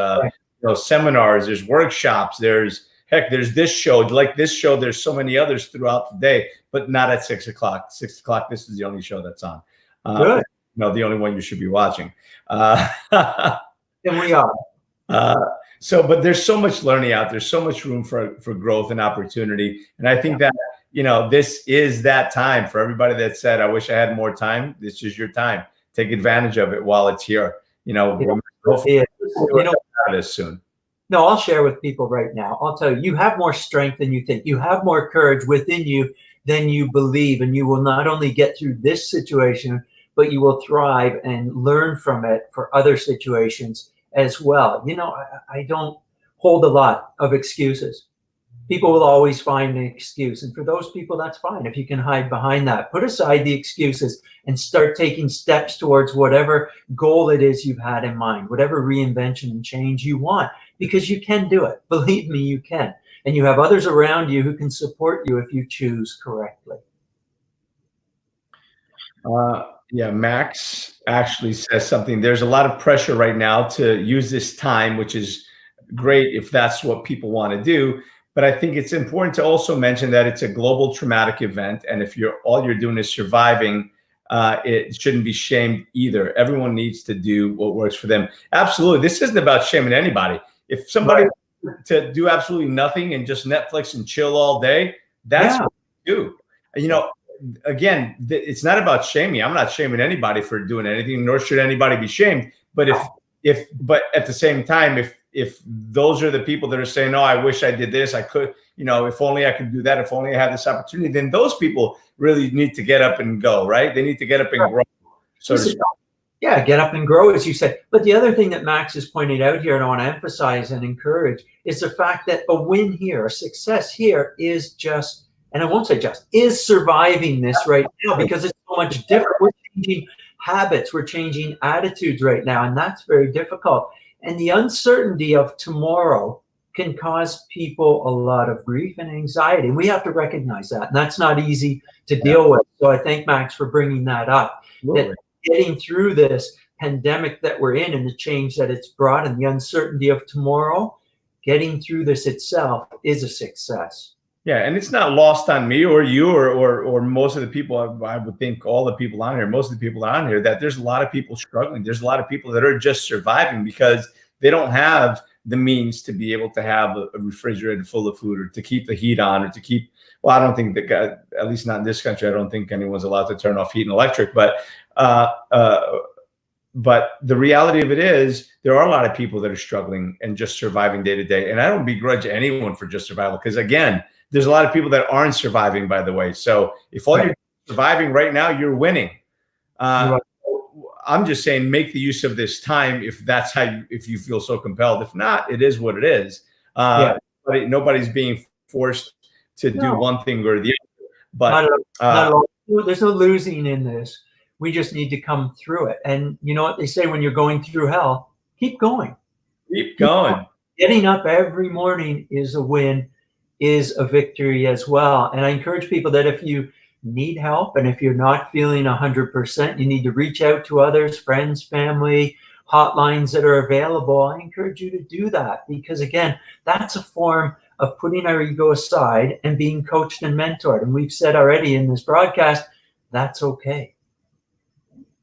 [SPEAKER 1] seminars. There's workshops. There's Heck, there's this show, like this show, there's so many others throughout the day, but not at 6 o'clock. 6 o'clock, this is the only show that's on.
[SPEAKER 2] Good.
[SPEAKER 1] No, the only one you should be watching.
[SPEAKER 2] And we are.
[SPEAKER 1] But there's so much learning out there, so much room for growth and opportunity. And I think that, this is that time for everybody that said, I wish I had more time. This is your time. Take advantage of it while it's here. Hopefully this soon.
[SPEAKER 2] No, I'll share with people right now. I'll tell you, you have more strength than you think. You have more courage within you than you believe. And you will not only get through this situation, but you will thrive and learn from it for other situations as well. I don't hold a lot of excuses. People will always find an excuse. And for those people, that's fine. If you can hide behind that, put aside the excuses and start taking steps towards whatever goal it is you've had in mind, whatever reinvention and change you want, because you can do it. Believe me, you can. And you have others around you who can support you if you choose correctly.
[SPEAKER 1] Max actually says something. There's a lot of pressure right now to use this time, which is great if that's what people want to do. But I think it's important to also mention that it's a global traumatic event. And if all you're doing is surviving, it shouldn't be shamed either. Everyone needs to do what works for them. Absolutely. This isn't about shaming anybody. If somebody wants to do absolutely nothing and just Netflix and chill all day, that's what you do. Again, it's not about shaming. I'm not shaming anybody for doing anything, nor should anybody be shamed. But but at the same time, if those are the people that are saying, "Oh, I wish I did this. I could, if only I could do that. If only I had this opportunity," then those people really need to get up and go, right? They need to get up and grow.
[SPEAKER 2] Get up and grow, as you said. But the other thing that Max has pointed out here, and I want to emphasize and encourage, is the fact that a win here, a success here, is just, and I won't say just, is surviving this right now, because it's so much different. We're changing habits, we're changing attitudes right now, and that's very difficult. And the uncertainty of tomorrow can cause people a lot of grief and anxiety. And we have to recognize that. And that's not easy to deal with. So I thank Max for bringing that up. That getting through this pandemic that we're in and the change that it's brought and the uncertainty of tomorrow, getting through this itself is a success.
[SPEAKER 1] Yeah, and it's not lost on me or you or most of the people, I would think all the people on here, most of the people on here, that there's a lot of people struggling. There's a lot of people that are just surviving because they don't have the means to be able to have a refrigerator full of food, or to keep the heat on, or to keep, well, I don't think that, at least not in this country, I don't think anyone's allowed to turn off heat and electric. But the reality of it is there are a lot of people that are struggling and just surviving day to day. And I don't begrudge anyone for just survival, because again, there's a lot of people that aren't surviving, by the way. So if all you're surviving right now, you're winning. I'm just saying, make the use of this time if that's if you feel so compelled. If not, it is what it is. Nobody's being forced to do one thing or the other. But
[SPEAKER 2] there's no losing in this. We just need to come through it. And you know what they say, when you're going through hell, keep going.
[SPEAKER 1] Keep going.
[SPEAKER 2] Getting up every morning is a win, is a victory as well. And I encourage people that if you need help and if you're not feeling 100%, you need to reach out to others, friends, family, hotlines that are available. I encourage you to do that, because again, that's a form of putting our ego aside and being coached and mentored. And we've said already in this broadcast, that's okay.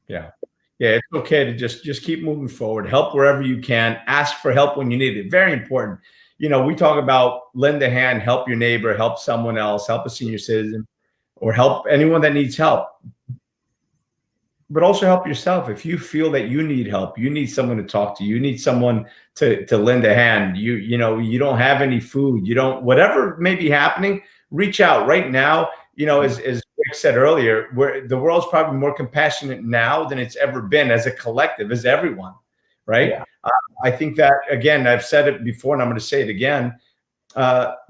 [SPEAKER 1] Yeah, it's okay to just keep moving forward. Help wherever you can. Ask for help when you need it. Very important. We talk about lend a hand, help your neighbor, help someone else, help a senior citizen, or help anyone that needs help. But also help yourself. If you feel that you need help, you need someone to talk to, you need someone to lend a hand. You don't have any food, whatever may be happening, reach out right now. As Rick said earlier, the world's probably more compassionate now than it's ever been, as a collective, as everyone, right? Yeah. I think that, again, I've said it before and I'm going to say it again.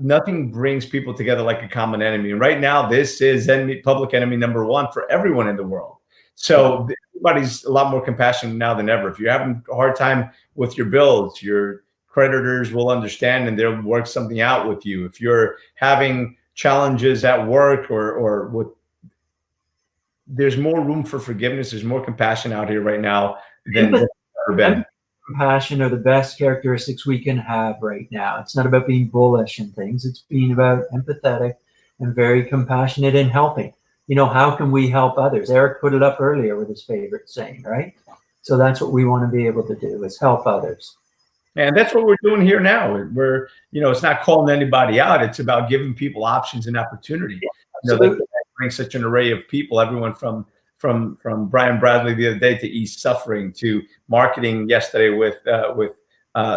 [SPEAKER 1] Nothing brings people together like a common enemy. And right now, this is public enemy number one for everyone in the world. So everybody's a lot more compassionate now than ever. If you're having a hard time with your bills, your creditors will understand and they'll work something out with you. If you're having challenges at work or with, there's more room for forgiveness. There's more compassion out here right now than there's ever been.
[SPEAKER 2] compassion are the best characteristics we can have right now. It's not about being bullish and things. It's being about empathetic and very compassionate and helping. You know, how can we help others? Eric put it up earlier with his favorite saying, right? So that's what we want to be able to do, is help others.
[SPEAKER 1] And that's what we're doing here now. We're, it's not calling anybody out. It's about giving people options and opportunity.
[SPEAKER 2] Yeah,
[SPEAKER 1] they bring such an array of people, everyone from Brian Bradley the other day to East Suffering to marketing yesterday with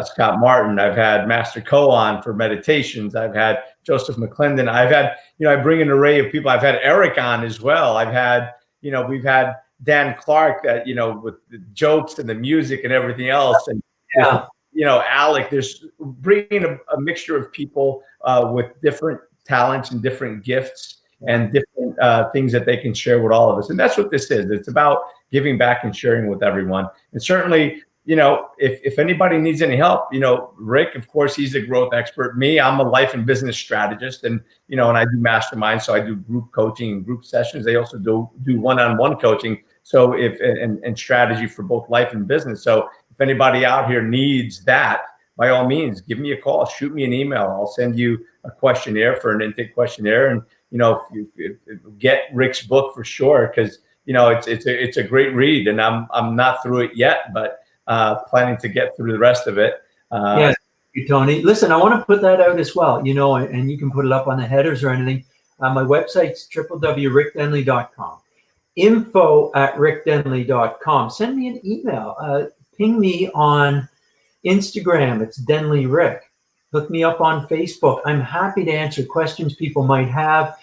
[SPEAKER 1] Scott Martin. I've had Master Co on for meditations. I've had Joseph McClendon. I've had, I bring an array of people. I've had Eric on as well. I've had, we've had Dan Clark that, with the jokes and the music and everything else. And, Alec, there's bringing a mixture of people with different talents and different gifts and different things that they can share with all of us. And that's what this is. It's about giving back and sharing with everyone. And certainly, if anybody needs any help, Rick, of course, he's a growth expert. Me, I'm a life and business strategist, and and I do masterminds, so I do group coaching and group sessions. They also do one-on-one coaching, so and strategy for both life and business. So if anybody out here needs that, by all means, give me a call, shoot me an email. I'll send you a questionnaire for an intake questionnaire, and if you get Rick's book for sure, because it's a great read, and I'm not through it yet, but planning to get through the rest of it.
[SPEAKER 2] Yes, you, Tony. Listen, I want to put that out as well, and you can put it up on the headers or anything. My website's www.rickdenley.com. info@rickdenley.com. Send me an email. Ping me on Instagram. It's Denley Rick. Look me up on Facebook. I'm happy to answer questions people might have.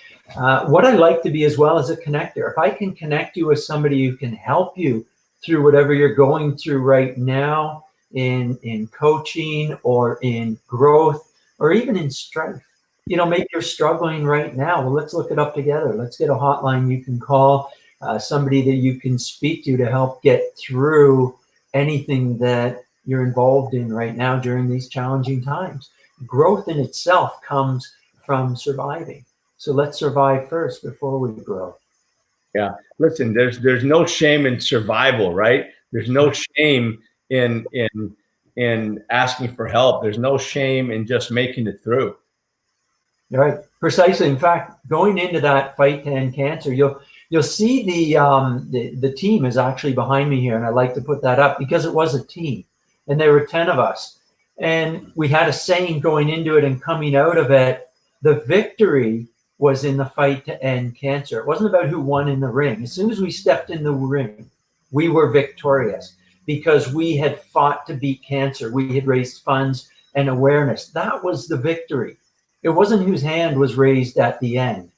[SPEAKER 2] What I like to be as well as a connector. If I can connect you with somebody who can help you through whatever you're going through right now in coaching or in growth or even in strife, maybe you're struggling right now. Well, let's look it up together. Let's get a hotline you can call, somebody that you can speak to help get through anything that you're involved in right now during these challenging times. Growth in itself comes from surviving. So let's survive first before we grow.
[SPEAKER 1] Yeah. Listen, there's no shame in survival, right? There's no shame in asking for help. There's no shame in just making it through.
[SPEAKER 2] Right. Precisely. In fact, going into that fight to end cancer, you'll see the team is actually behind me here, and I like to put that up because it was a team, and there were 10 of us, and we had a saying going into it and coming out of it. The victory was in the fight to end cancer. It wasn't about who won in the ring. As soon as we stepped in the ring, we were victorious because we had fought to beat cancer. We had raised funds and awareness. That was the victory. It wasn't whose hand was raised at the end.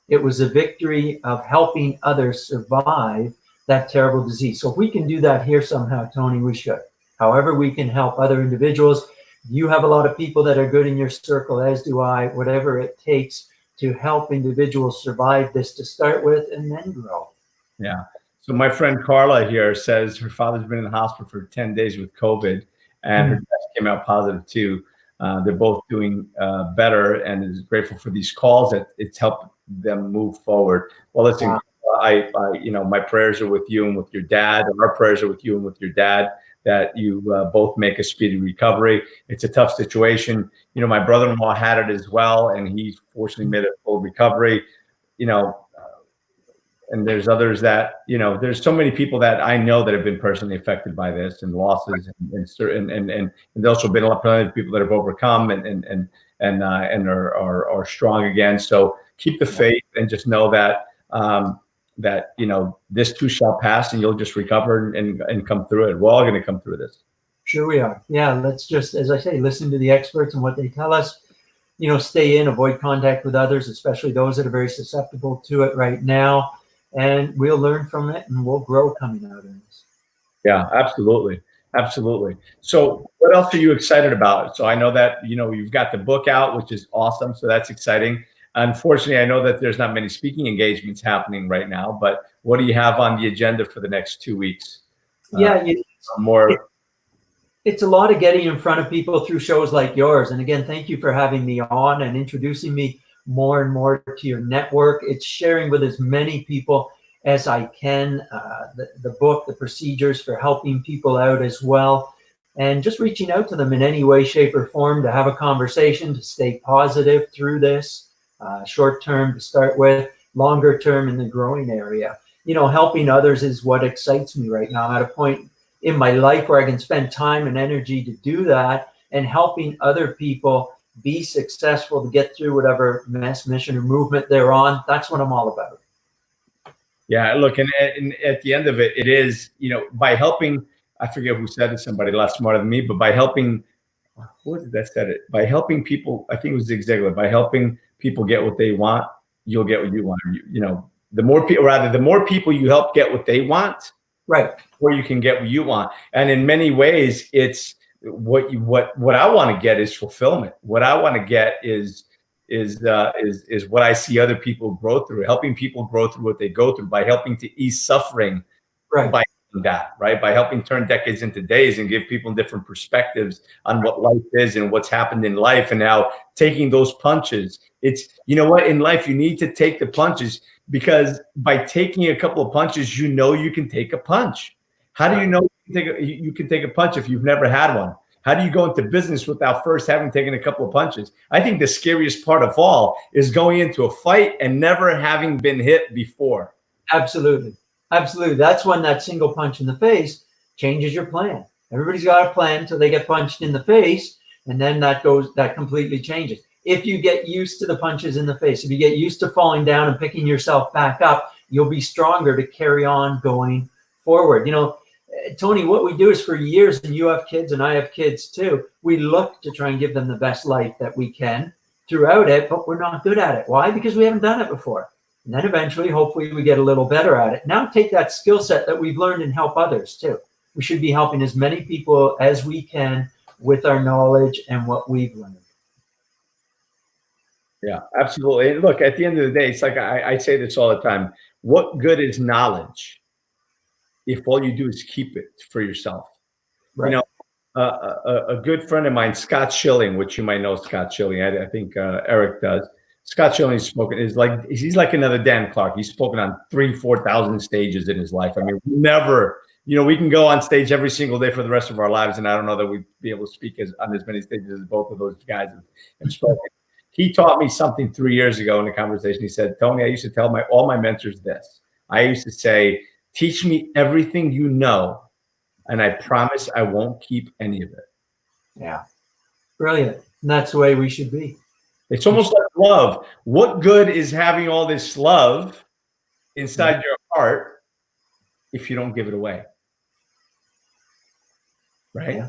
[SPEAKER 2] It was a victory of helping others survive that terrible disease. So if we can do that here somehow, Tony, we should. However we can help other individuals. You have a lot of people that are good in your circle, as do I, whatever it takes to help individuals survive this to start with and then grow.
[SPEAKER 1] Yeah. So my friend Carla here says her father's been in the hospital for 10 days with COVID, and her test came out positive too. They're both doing better, and is grateful for these calls that it's helped them move forward. Well, listen, I my prayers are with you and with your dad, and our prayers are with you and with your dad, that you both make a speedy recovery. It's a tough situation. My brother-in-law had it as well, and he fortunately made a full recovery. And there's others that, there's so many people that I know that have been personally affected by this and losses, and there's also been plenty of people that have overcome and are strong again. So keep the faith and just know that this too shall pass, and you'll just recover and come through it. We're all going to come through this.
[SPEAKER 2] Sure we are. Yeah, let's just, as I say, listen to the experts and what they tell us. Stay in, avoid contact with others, especially those that are very susceptible to it right now. And we'll learn from it, and we'll grow coming out of this.
[SPEAKER 1] Yeah, absolutely. Absolutely. So what else are you excited about? So I know that, you've got the book out, which is awesome. So that's exciting. Unfortunately, I know that there's not many speaking engagements happening right now, but what do you have on the agenda for the next 2 weeks?
[SPEAKER 2] It's a lot of getting in front of people through shows like yours. And again, thank you for having me on and introducing me more and more to your network. It's sharing with as many people as I can, the book, the procedures for helping people out as well. and just reaching out to them in any way, shape, or form to have a conversation, to stay positive through this, short term to start with, longer term in the growing area. You know, helping others is what excites me right now. I'm at a point in my life where I can spend time and energy to do that, and helping other people be successful to get through whatever mess, mission, or movement they're on. That's what I'm all about.
[SPEAKER 1] Yeah, look, and at the end of it, it is, you know, by helping, I forget who said it, somebody a lot smarter than me, but by helping, who was it that said it? By helping people, I think it was Zig Ziglar, by helping people get what they want, you'll get what you want. You know, the more people, rather, the more people you help get what they want,
[SPEAKER 2] right,
[SPEAKER 1] where you can get what you want. And in many ways, it's what I want to get is fulfillment. What I want to get is what I see other people grow through, helping people grow through what they go through by helping to ease suffering,
[SPEAKER 2] right,
[SPEAKER 1] by that, right? By helping turn decades into days and give people different perspectives on what life is and what's happened in life, and now taking those punches. It's, you know what, in life, you need to take the punches, because by taking a couple of punches, you know you can take a punch. How do you know you can take a punch if you've never had one? How do you go into business without first having taken a couple of punches? I think the scariest part of all is going into a fight and never having been hit before.
[SPEAKER 2] Absolutely. Absolutely. That's when that single punch in the face changes your plan. Everybody's got a plan until they get punched in the face, and then that completely changes. If you get used to the punches in the face, if you get used to falling down and picking yourself back up, you'll be stronger to carry on going forward. You know, Tony, what we do is, for years, and you have kids and I have kids too, we look to try and give them the best life that we can throughout it, but we're not good at it. Why? Because we haven't done it before. And then eventually, hopefully, we get a little better at it. Now take that skill set that we've learned and help others too. We should be helping as many people as we can with our knowledge and what we've learned.
[SPEAKER 1] Yeah, absolutely. And look, at the end of the day, it's like I say this all the time. What good is knowledge if all you do is keep it for yourself? Right. You know, a good friend of mine, Scott Schilling, which you might know Scott Schilling. I think Eric does. Scott Schilling's spoken, he's like another Dan Clark. He's spoken on 3,000-4,000 stages in his life. I mean, never, you know, we can go on stage every single day for the rest of our lives, and I don't know that we'd be able to speak on as many stages as both of those guys have spoken. He taught me something 3 years ago in a conversation. He said, Tony, I used to tell all my mentors this. I used to say, teach me everything you know, and I promise I won't keep any of it.
[SPEAKER 2] Yeah. Brilliant. And that's the way we should be.
[SPEAKER 1] It's almost like love. What good is having all this love inside your heart if you don't give it away? Right?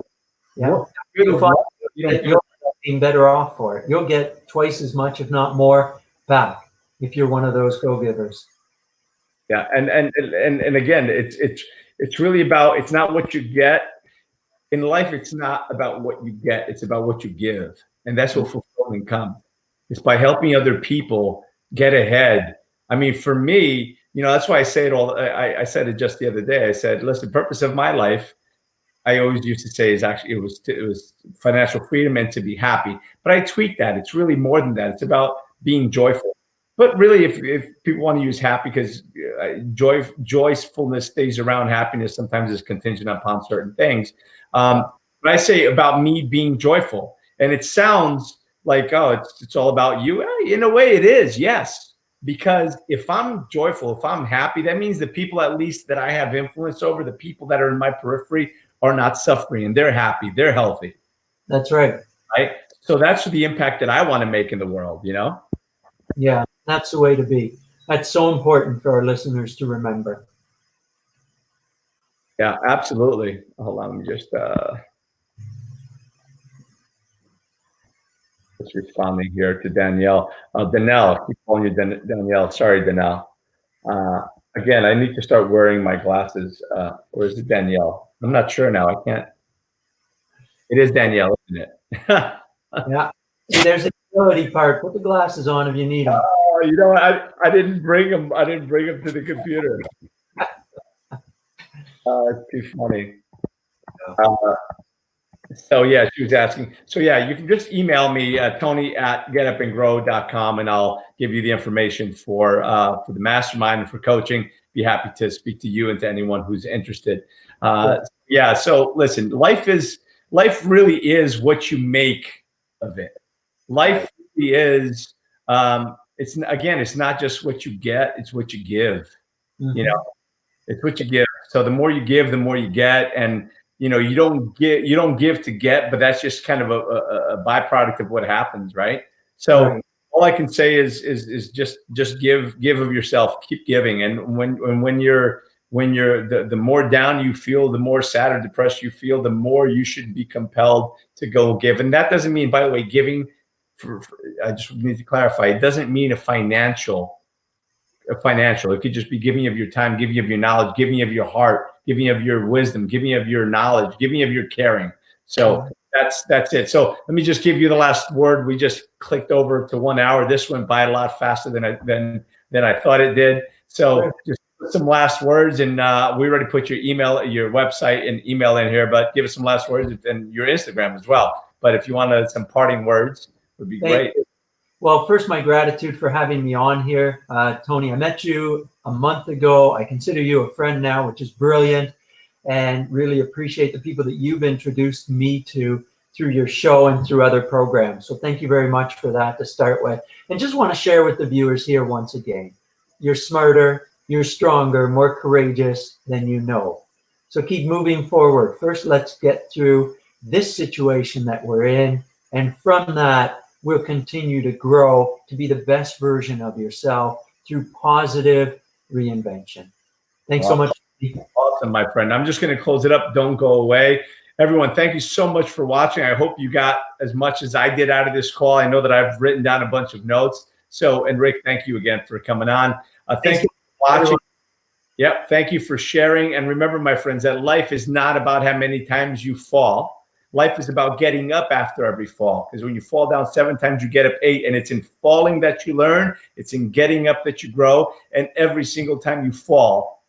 [SPEAKER 2] Yeah. You'll be better off for it. You'll get twice as much, if not more, back if you're one of those go-givers.
[SPEAKER 1] Yeah, and again, it's really about, it's not what you get in life. It's not about what you get. It's about what you give, and that's what fulfillment comes. It's by helping other people get ahead. I mean, for me, you know, that's why I say it all. I said it just the other day. I said, listen, the purpose of my life, I always used to say, is actually it was financial freedom and to be happy. But I tweak that. It's really more than that. It's about being joyful. But really, if people want to use happy, because joyfulness stays around, happiness sometimes is contingent upon certain things. But I say about me being joyful, and it sounds like, oh, it's all about you. In a way, it is, yes. Because if I'm joyful, if I'm happy, that means the people, at least that I have influence over, the people that are in my periphery, are not suffering, and they're happy, they're healthy.
[SPEAKER 2] That's right.
[SPEAKER 1] Right. So that's the impact that I want to make in the world, you know?
[SPEAKER 2] Yeah, that's the way to be. That's so important for our listeners to remember.
[SPEAKER 1] Yeah, absolutely. Hold on, let me just responding here to Danielle. Danelle, I keep calling you Danielle. Sorry, Danelle. Again, I need to start wearing my glasses. Or is it Danielle? I'm not sure now. I can't. It is Danielle, isn't it?
[SPEAKER 2] Yeah. See, there's an ability part. Put the glasses on if you need them.
[SPEAKER 1] You know, I didn't bring them. I didn't bring them to the computer. It's too funny. So yeah, she was asking. So yeah, you can just email me, Tony@GetUpNGrow.com, and I'll give you the information for the mastermind and for coaching. Be happy to speak to you and to anyone who's interested. Yeah. So listen, life is life really is what you make of it. Life really is, it's not just what you get, it's what you give. You know, it's what you give. So the more you give, the more you get. And you don't give to get, but that's just kind of a byproduct of what happens, right? So
[SPEAKER 2] Right.
[SPEAKER 1] all I can say is just give of yourself, keep giving. And when you're the more down you feel, the more sad or depressed you feel, the more you should be compelled to go give. And that doesn't mean, by the way, giving I just need to clarify, it doesn't mean a financial. It could just be giving of your time, giving of your knowledge, giving of your heart, giving of your wisdom, giving of your knowledge, giving of your caring. So that's it. So let me just give you the last word. We just clicked over to 1 hour. This went by a lot faster than I thought it did. So just put some last words, and we already put your email, your website and email in here, but give us some last words, and your Instagram as well. But if you wanted some parting words, would be great.
[SPEAKER 2] Well, first, my gratitude for having me on here. Tony, I met you a month ago. I consider you a friend now, which is brilliant, and really appreciate the people that you've introduced me to through your show and through other programs. So thank you very much for that to start with. And just want to share with the viewers here once again, you're smarter, you're stronger, more courageous than you know. So keep moving forward. First, let's get through this situation that we're in. And from that, will continue to grow to be the best version of yourself through positive reinvention. Thanks so much.
[SPEAKER 1] Awesome, my friend. I'm just going to close it up. Don't go away. Everyone, thank you so much for watching. I hope you got as much as I did out of this call. I know that I've written down a bunch of notes. So, and Rick, thank you again for coming on. Thank you for watching. Yep. Thank you for sharing. And remember, my friends, that life is not about how many times you fall. Life is about getting up after every fall, because when you fall down 7 times, you get up 8, and it's in falling that you learn. It's in getting up that you grow. And every single time you fall,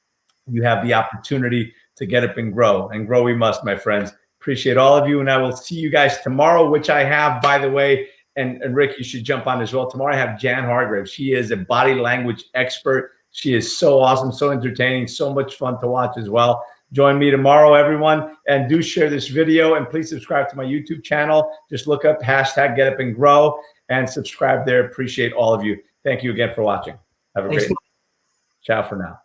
[SPEAKER 1] you have the opportunity to get up and grow. And grow we must, my friends. Appreciate all of you. And I will see you guys tomorrow, which I have, by the way, and Rick, you should jump on as well. Tomorrow I have Jan Hargrave. She is a body language expert. She is so awesome, so entertaining, so much fun to watch as well. Join me tomorrow, everyone, and do share this video, and please subscribe to my YouTube channel. Just look up #GetUpNGrow and subscribe there. Appreciate all of you. Thank you again for watching. Have a great night. Ciao for now.